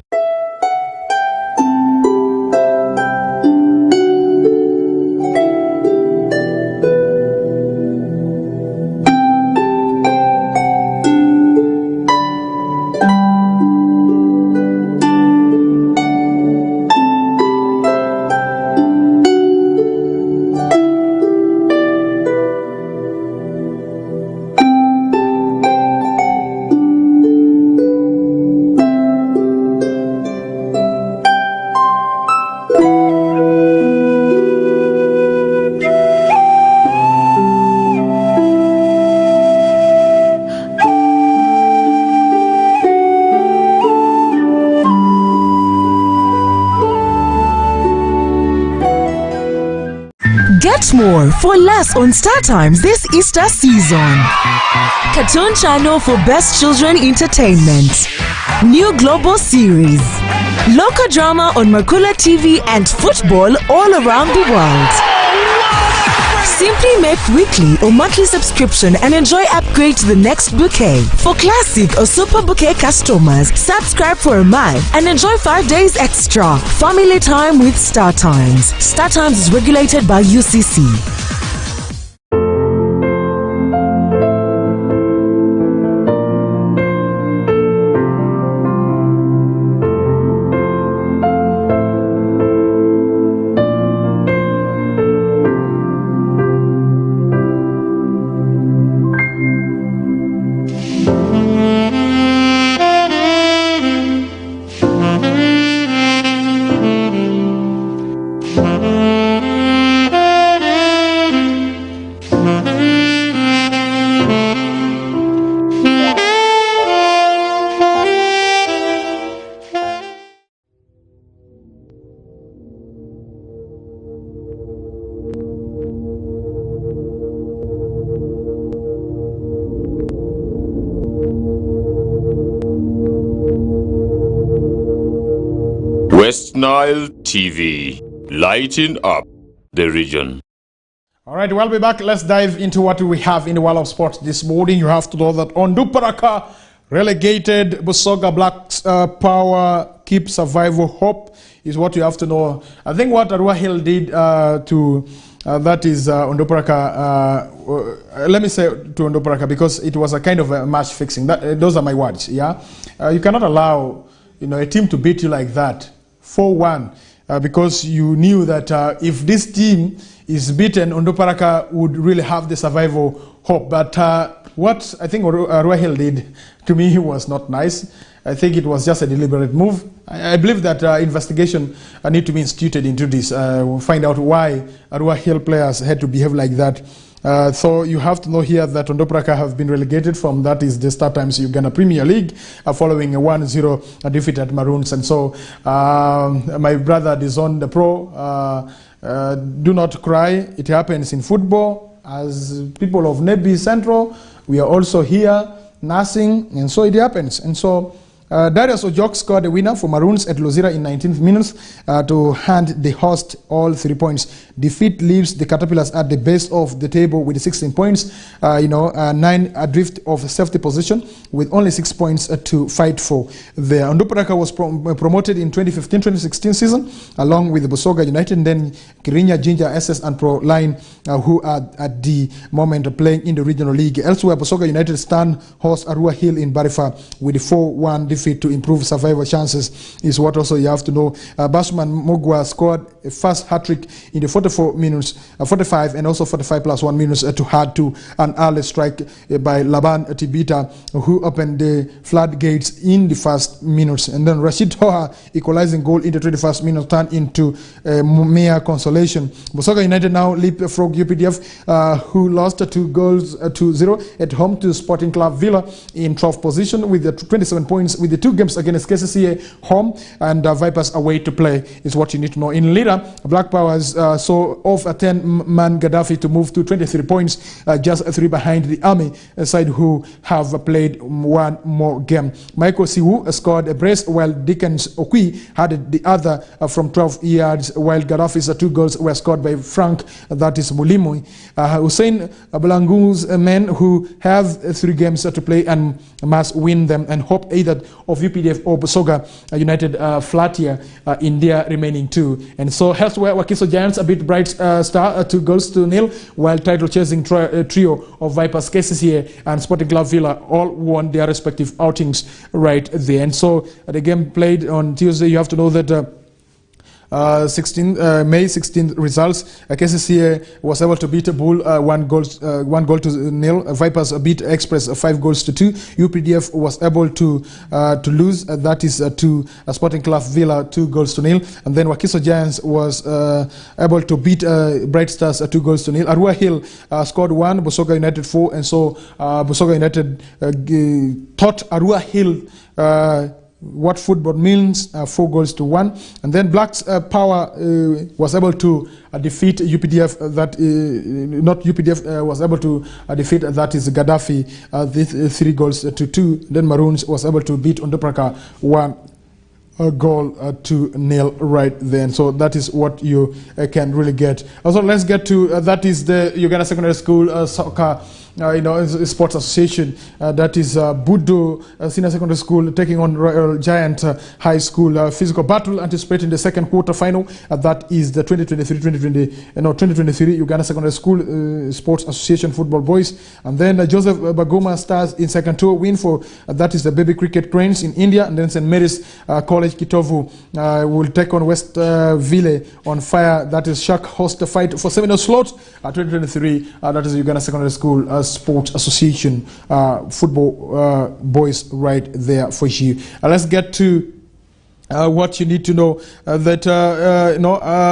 Get more for less on StarTimes this Easter season. Cartoon channel for best children entertainment. New global series. Local drama on Makula TV and football all around the world. Simply make weekly or monthly subscription and enjoy upgrade to the next bouquet. For classic or super bouquet customers, subscribe for a month and enjoy 5 days extra. Family time with StarTimes. StarTimes is regulated by UCC. West Nile TV, lighting up the region. All right, we'll be back. Let's dive into what we have in the world of sports this morning. You have to know that Onduparaka relegated Busoga Blacks Power keep survival hope is what you have to know. I think what Arua Hill did that is Onduparaka, let me say to Onduparaka, because it was a kind of a match fixing. Those are my words, yeah? You cannot allow a team to beat you like that, 4-1, because you knew that if this team is beaten, Onduparaka would really have the survival hope. But what I think Arua Hill did, to me, was not nice. I think it was just a deliberate move. I believe that investigation need to be instituted into this. We'll find out why Arua Hill players had to behave like that. So you have to know here that Ondopraka have been relegated from, that is the Star Times Uganda Premier League, following a 1-0 defeat at Maroons. And so my brother Dizon the Pro, do not cry. It happens in football. As people of Nebi Central, we are also here nursing, and so it happens. And so Darius Ojok scored a winner for Maroons at Lozira in 19th minutes to hand the host all 3 points. Defeat leaves the Caterpillars at the base of the table with 16 points, 9 adrift of safety position with only 6 points to fight for. The Ondopraka was promoted in 2015-2016 season along with Busoga United, and then Kirinya, Ginger, SS and Pro Line, who are at the moment playing in the regional league. Elsewhere, Busoga United stand host Arua Hill in Barifa with a 4-1 defeat to improve survival chances, is what also you have to know. Bashman Mugwa scored a first hat-trick in the 44 minutes, 45 and also 45 plus 1 minutes to add to an early strike by Laban Tibita, who opened the floodgates in the first minutes. And then Rashid Toha equalizing goal in the 21st minute turned into mere consolation. Busoga United now leapfrog UPDF, who lost 2-0 at home to Sporting Club Villa in 12th position with the 27 points, with the 2 games against KCCA home and Vipers away to play, is what you need to know. In Lira, Black Powers saw off a 10-man Gaddafi to move to 23 points, just 3 behind the Army side, who have played 1 more game. Michael Siwu scored a brace, while Dickens Okwi had the other from 12 yards, while Gaddafi's 2 goals were scored by Frank, that is Mulimui. Hussein Blangu's men, who have 3 games to play and must win them, and hope either of UPDF or Busoga United flat here in their remaining 2. And so elsewhere, Wakiso Giants beat Bright Star 2-0, while title chasing trio of Vipers, KCCA and Sporting Club Villa all won their respective outings right there. And so the game played on Tuesday. You have to know that May 16th results. KCCA was able to beat Bull 1-0. Vipers beat Express 5-2. UPDF was able to lose, that is to Sporting Club Villa 2-0. And then Wakiso Giants was able to beat Bright Stars 2-0. Arua Hill scored 1, Busoga United 4, and so Busoga United taught Arua Hill what football means, 4-1. And then Black's Power was able to defeat UPDF, that not UPDF was able to defeat, that is Gaddafi, 3-2. Then Maroons was able to beat Ondopraka 1-0 right then. So that is what you can really get. Also, let's get to that is the Uganda Secondary School soccer sports association, that is Budo Senior Secondary School taking on Royal Giant High School. Physical battle anticipating the second quarter final. That is the 2023 Uganda Secondary School Sports Association Football Boys. And then Joseph Bagoma Stars in second tour win for that is the Baby Cricket Cranes in India. And then St. Mary's College Kitovu will take on West Ville on Fire. That is Shark host the fight for Seminole slot 2023. That is Uganda Secondary School Sports Association football boys right there for you. Let's get to what you need to know, that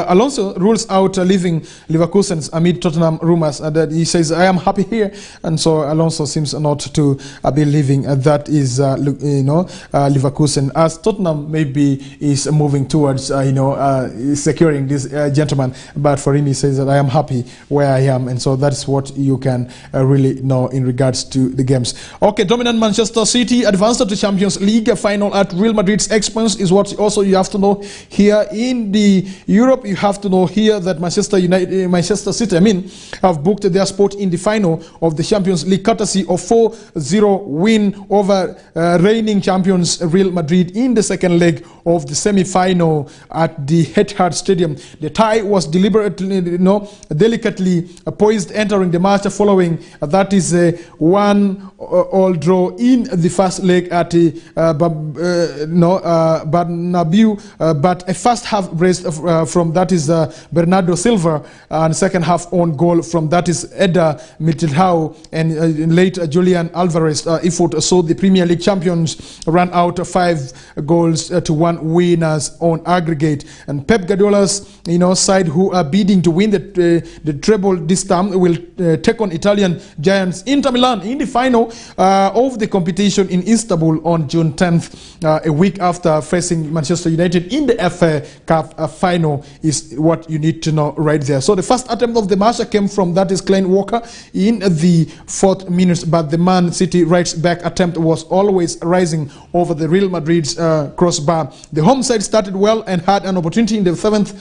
Alonso rules out leaving Leverkusen amid Tottenham rumors, that he says, I am happy here, and so Alonso seems not to be leaving. That is Leverkusen, as Tottenham maybe is moving towards securing this gentleman, but for him he says that I am happy where I am, and so that's what you can really know in regards to the games. Okay, dominant Manchester City advanced to Champions League final at Real Madrid's expense, is what also you have to know here. In the Europe, you have to know here that Manchester City, have booked their spot in the final of the Champions League courtesy of 4-0 win over reigning champions Real Madrid in the second leg of the semi-final at the Etihad Stadium. The tie was delicately poised entering the match following that is a 1-1 draw in the first leg at Nabiu, but a first half brace from that is Bernardo Silva, and second half own goal from that is Eder Militao, and late Julian Alvarez effort saw the Premier League champions run out 5 goals to 1 winners on aggregate. And Pep Guardiola's side, who are bidding to win the treble this time, will take on Italian giants Inter Milan in the final of the competition in Istanbul on June 10th, a week after facing Manchester United in the FA Cup final, is what you need to know right there. So the first attempt of the match came from that is Klein Walker in the 4th minute, but the Man City right back attempt was always rising over the Real Madrid's crossbar. The home side started well and had an opportunity in the 7th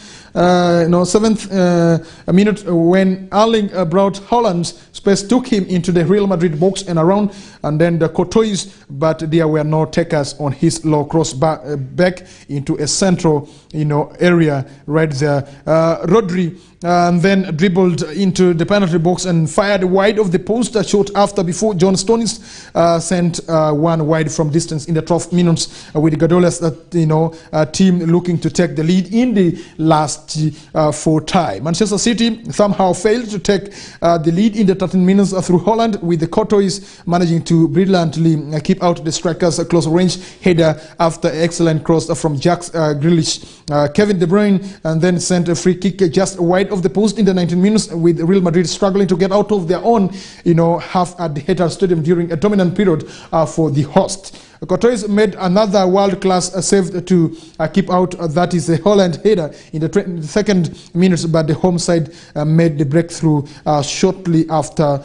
minute when Erling Braut Haaland's space took him into the Real Madrid box and around, and then the Courtois, but there were no takers on his low cross back into a central area right there. Rodri and then dribbled into the penalty box and fired wide of the post shot after before John Stones sent one wide from distance in the 12th minutes, with Guardiola's team looking to take the lead in the last 4 tie. Manchester City somehow failed to take the lead in the 13 minutes through Holland, with the Courtois managing to brilliantly keep out the strikers' close range header after excellent cross from Jack Grealish. Kevin De Bruyne and then sent a free kick just wide of the post in the 19 minutes, with Real Madrid struggling to get out of their own half at the Etihad Stadium during a dominant period for the host. Courtois made another world-class save to keep out, that is a Holland header in the 22nd minute, but the home side made the breakthrough shortly after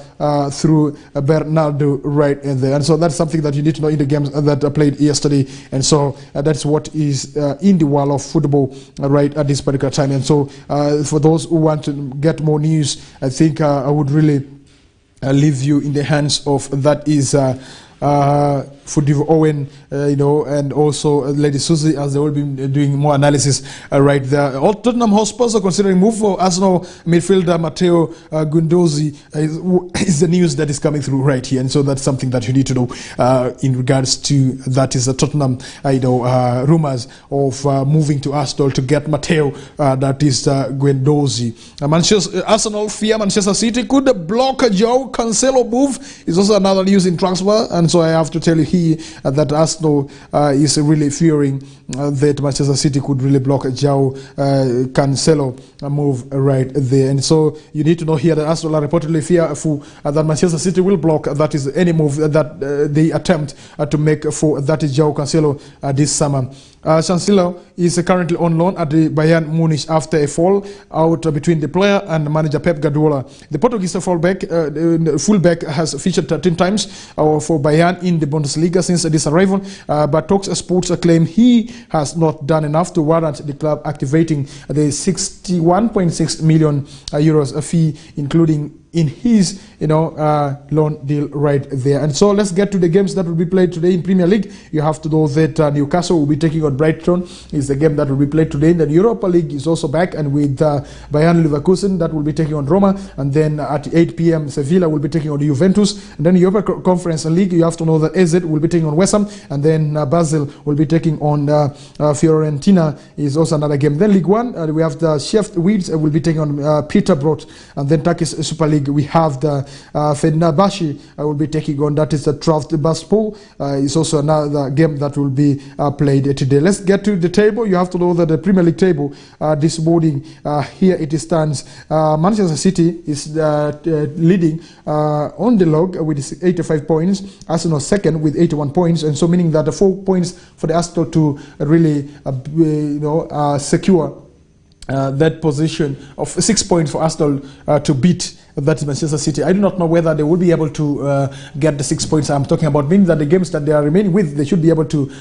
through Bernardo right there. And so that's something that you need to know in the games that played yesterday. And so that's what is in the world of football right at this particular time. And so for those who want to get more news, I think I would really leave you in the hands of that is Fudivo Owen, and also Lady Susie, as they will be doing more analysis right there. All Tottenham Hotspurs are considering move for Arsenal midfielder Matteo Guendouzi is the news that is coming through right here, and so that's something that you need to know in regards to that is the Tottenham rumors of moving to Arsenal to get Matteo that is Guendouzi. Arsenal fear Manchester City could block a João Cancelo move is also another news in transfer, and so I have to tell you here that Arsenal is really fearing that Manchester City could really block a João Cancelo move right there. And so you need to know here that Arsenal are reportedly fearful that Manchester City will block that is any move that they attempt to make for that is João Cancelo this summer. Chancellor is currently on loan at the Bayern Munich after a fall out between the player and manager Pep Guardiola. The Portuguese fullback has featured 13 times for Bayern in the Bundesliga since this arrival, but Talks Sports claim he has not done enough to warrant the club activating the 61.6 million euros fee, including in his loan deal right there. And so let's get to the games that will be played today in Premier League. You have to know that Newcastle will be taking on Brighton. Is the game that will be played today. And the Europa League is also back, and with Bayern Leverkusen that will be taking on Roma, and then at 8 p.m. Sevilla will be taking on Juventus. And then Europa Conference League, you have to know that AZ will be taking on West Ham, and then Basel will be taking on Fiorentina is also another game. Then League One, we have the Sheffield Wednesday will be taking on Peterborough, and then Turkish Super League we have the Fenerbahce will be taking on that is the Trabzonspor. It's also another game that will be played today. Let's get to the table. You have to know that the Premier League table this morning here it stands. Manchester City is leading on the log with 85 points. Arsenal second with 81 points, and so meaning that the 4 points for the Arsenal to really secure that position of 6 points for Arsenal to beat that is Manchester City. I do not know whether they will be able to get the 6 points I'm talking about, meaning that the games that they are remaining with, they should be able to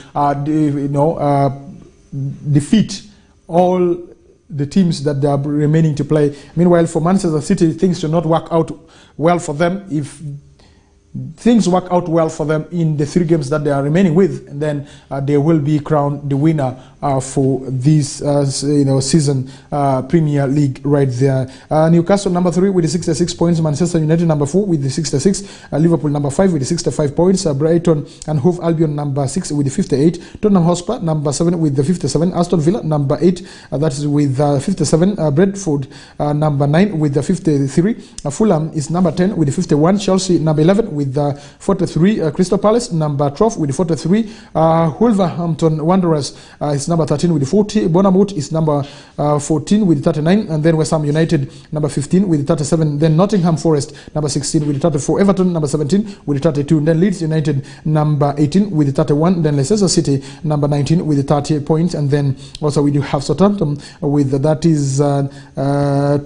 defeat all the teams that they are remaining to play. Meanwhile, for Manchester City, things should not work out well for them if things work out well for them in the 3 games that they are remaining with, and then they will be crowned the winner for this season Premier League right there. Newcastle number 3 with the 66 points, Manchester United number 4 with the 66, Liverpool number 5 with the 65 points, Brighton and Hove Albion number 6 with the 58, Tottenham Hotspur number 7 with the 57, Aston Villa number 8 that is with 57, Brentford number 9 with the 53, Fulham is number 10 with the 51, Chelsea number 11 with the 43, Crystal Palace number 12 with the 43, Wolverhampton Wanderers is number 13 with the 40, Bournemouth is number 14 with the 39, and then West Ham United number 15 with the 37, then Nottingham Forest number 16 with the 34, Everton number 17 with the 32, then Leeds United number 18 with the 31, then Leicester City number 19 with the 30 points, and then also we do have Southampton with that is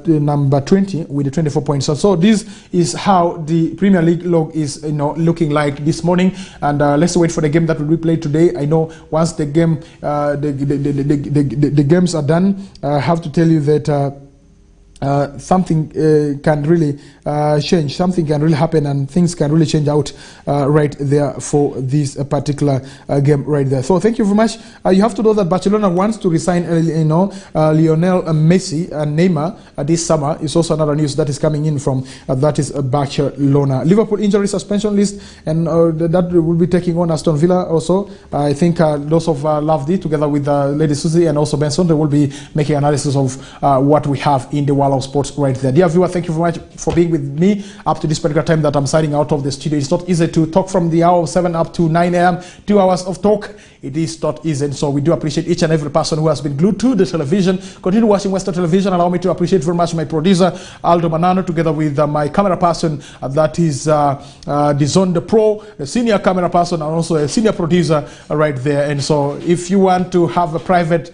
number 20 with the 24 points. So this is how the Premier League log is looking like this morning, and let's wait for the game that will be played today. I know once the game the games are done, I have to tell you that something can really change, something can really happen, and things can really change out right there for this particular game right there. So thank you very much. You have to know that Barcelona wants to resign Lionel Messi and Neymar this summer. It's also another news that is coming in from that is Barcelona. Liverpool injury suspension list, and that will be taking on Aston Villa also. I think those of Lovedey together with Lady Susie and also Benson, they will be making analysis of what we have in the world of sports right there. Dear viewer, thank you very much for being with me up to this particular time that I'm signing out of the studio. It's not easy to talk from the hour of 7 up to 9 a.m. 2 hours of talk. It is not easy, and so we do appreciate each and every person who has been glued to the television. Continue watching Western Television. Allow me to appreciate very much my producer Aldo Manano, together with my camera person that is Dizon the Pro, the senior camera person, and also a senior producer right there. And so if you want to have a private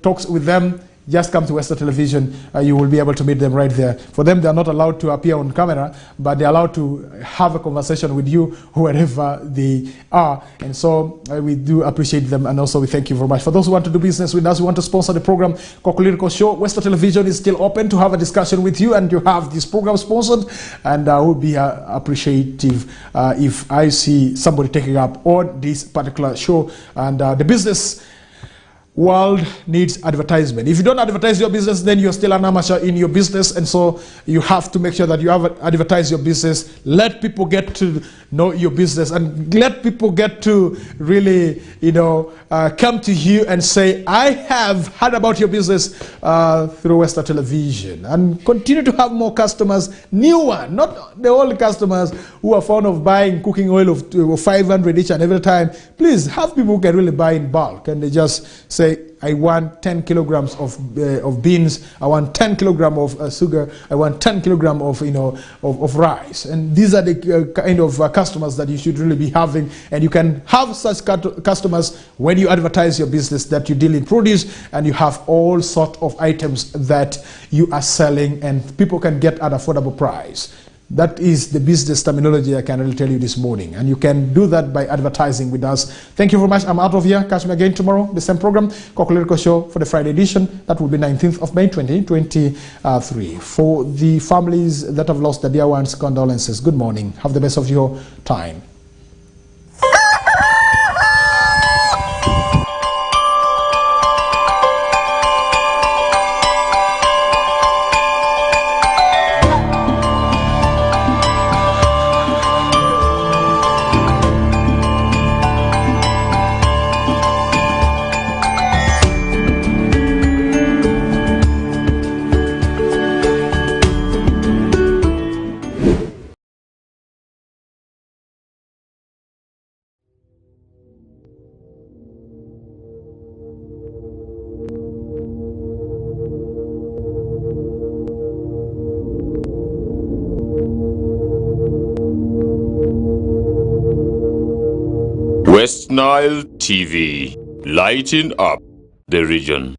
talks with them, just come to Western Television. You will be able to meet them right there. For them, they are not allowed to appear on camera, but they're allowed to have a conversation with you wherever they are. And so we do appreciate them, and also we thank you very much. For those who want to do business with us, who want to sponsor the program Kokoliriko Show, Western Television is still open to have a discussion with you, and you have this program sponsored. And I would be appreciative if I see somebody taking up on this particular show. And the business world needs advertisement. If you don't advertise your business, then you're still an amateur in your business, and so you have to make sure that you advertise your business. Let people get to know your business, and let people get to really come to you and say, I have heard about your business through Western Television, and continue to have more customers, newer, not the old customers who are fond of buying cooking oil of 500 each and every time. Please have people who can really buy in bulk, and they just say, I want 10 kilograms of beans, I want 10 kilograms of sugar, I want 10 kilograms of rice. And these are the kind of customers that you should really be having. And you can have such customers when you advertise your business, that you deal in produce and you have all sorts of items that you are selling, and people can get at affordable price. That is the business terminology I can really tell you this morning. And you can do that by advertising with us. Thank you very much. I'm out of here. Catch me again tomorrow, the same program, Kokoliriko Show, for the Friday edition. That will be 19th of May, 2023. For the families that have lost their dear ones, condolences. Good morning. Have the best of your time. West Nile TV, lighting up the region.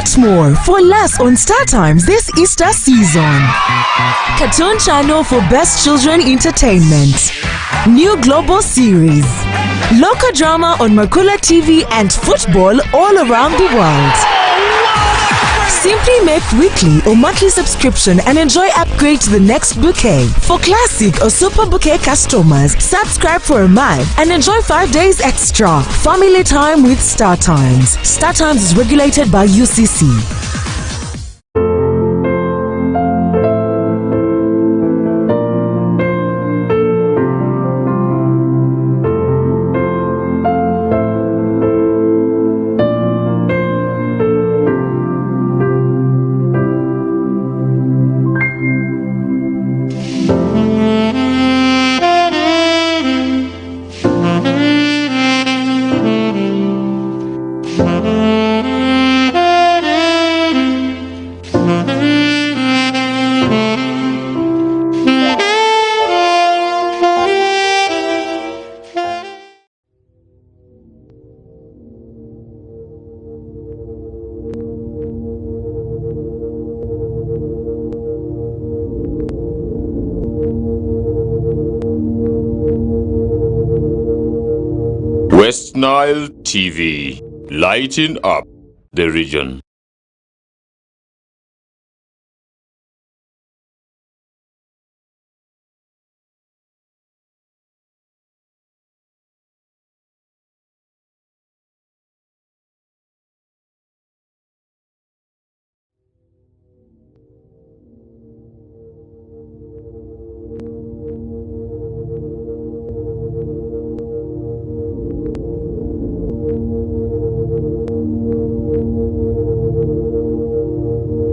Get more for less on Star Times this Easter season. Cartoon Channel for Best Children Entertainment. New global series. Local drama on Makula TV and football all around the world. Simply make weekly or monthly subscription and enjoy upgrade to the next bouquet. For classic or super bouquet customers, subscribe for a month and enjoy 5 days extra. Family time with Star Times. Star Times is regulated by UCC. West Nile TV, lighting up the region.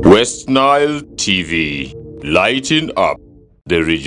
West Nile TV, lighting up the region.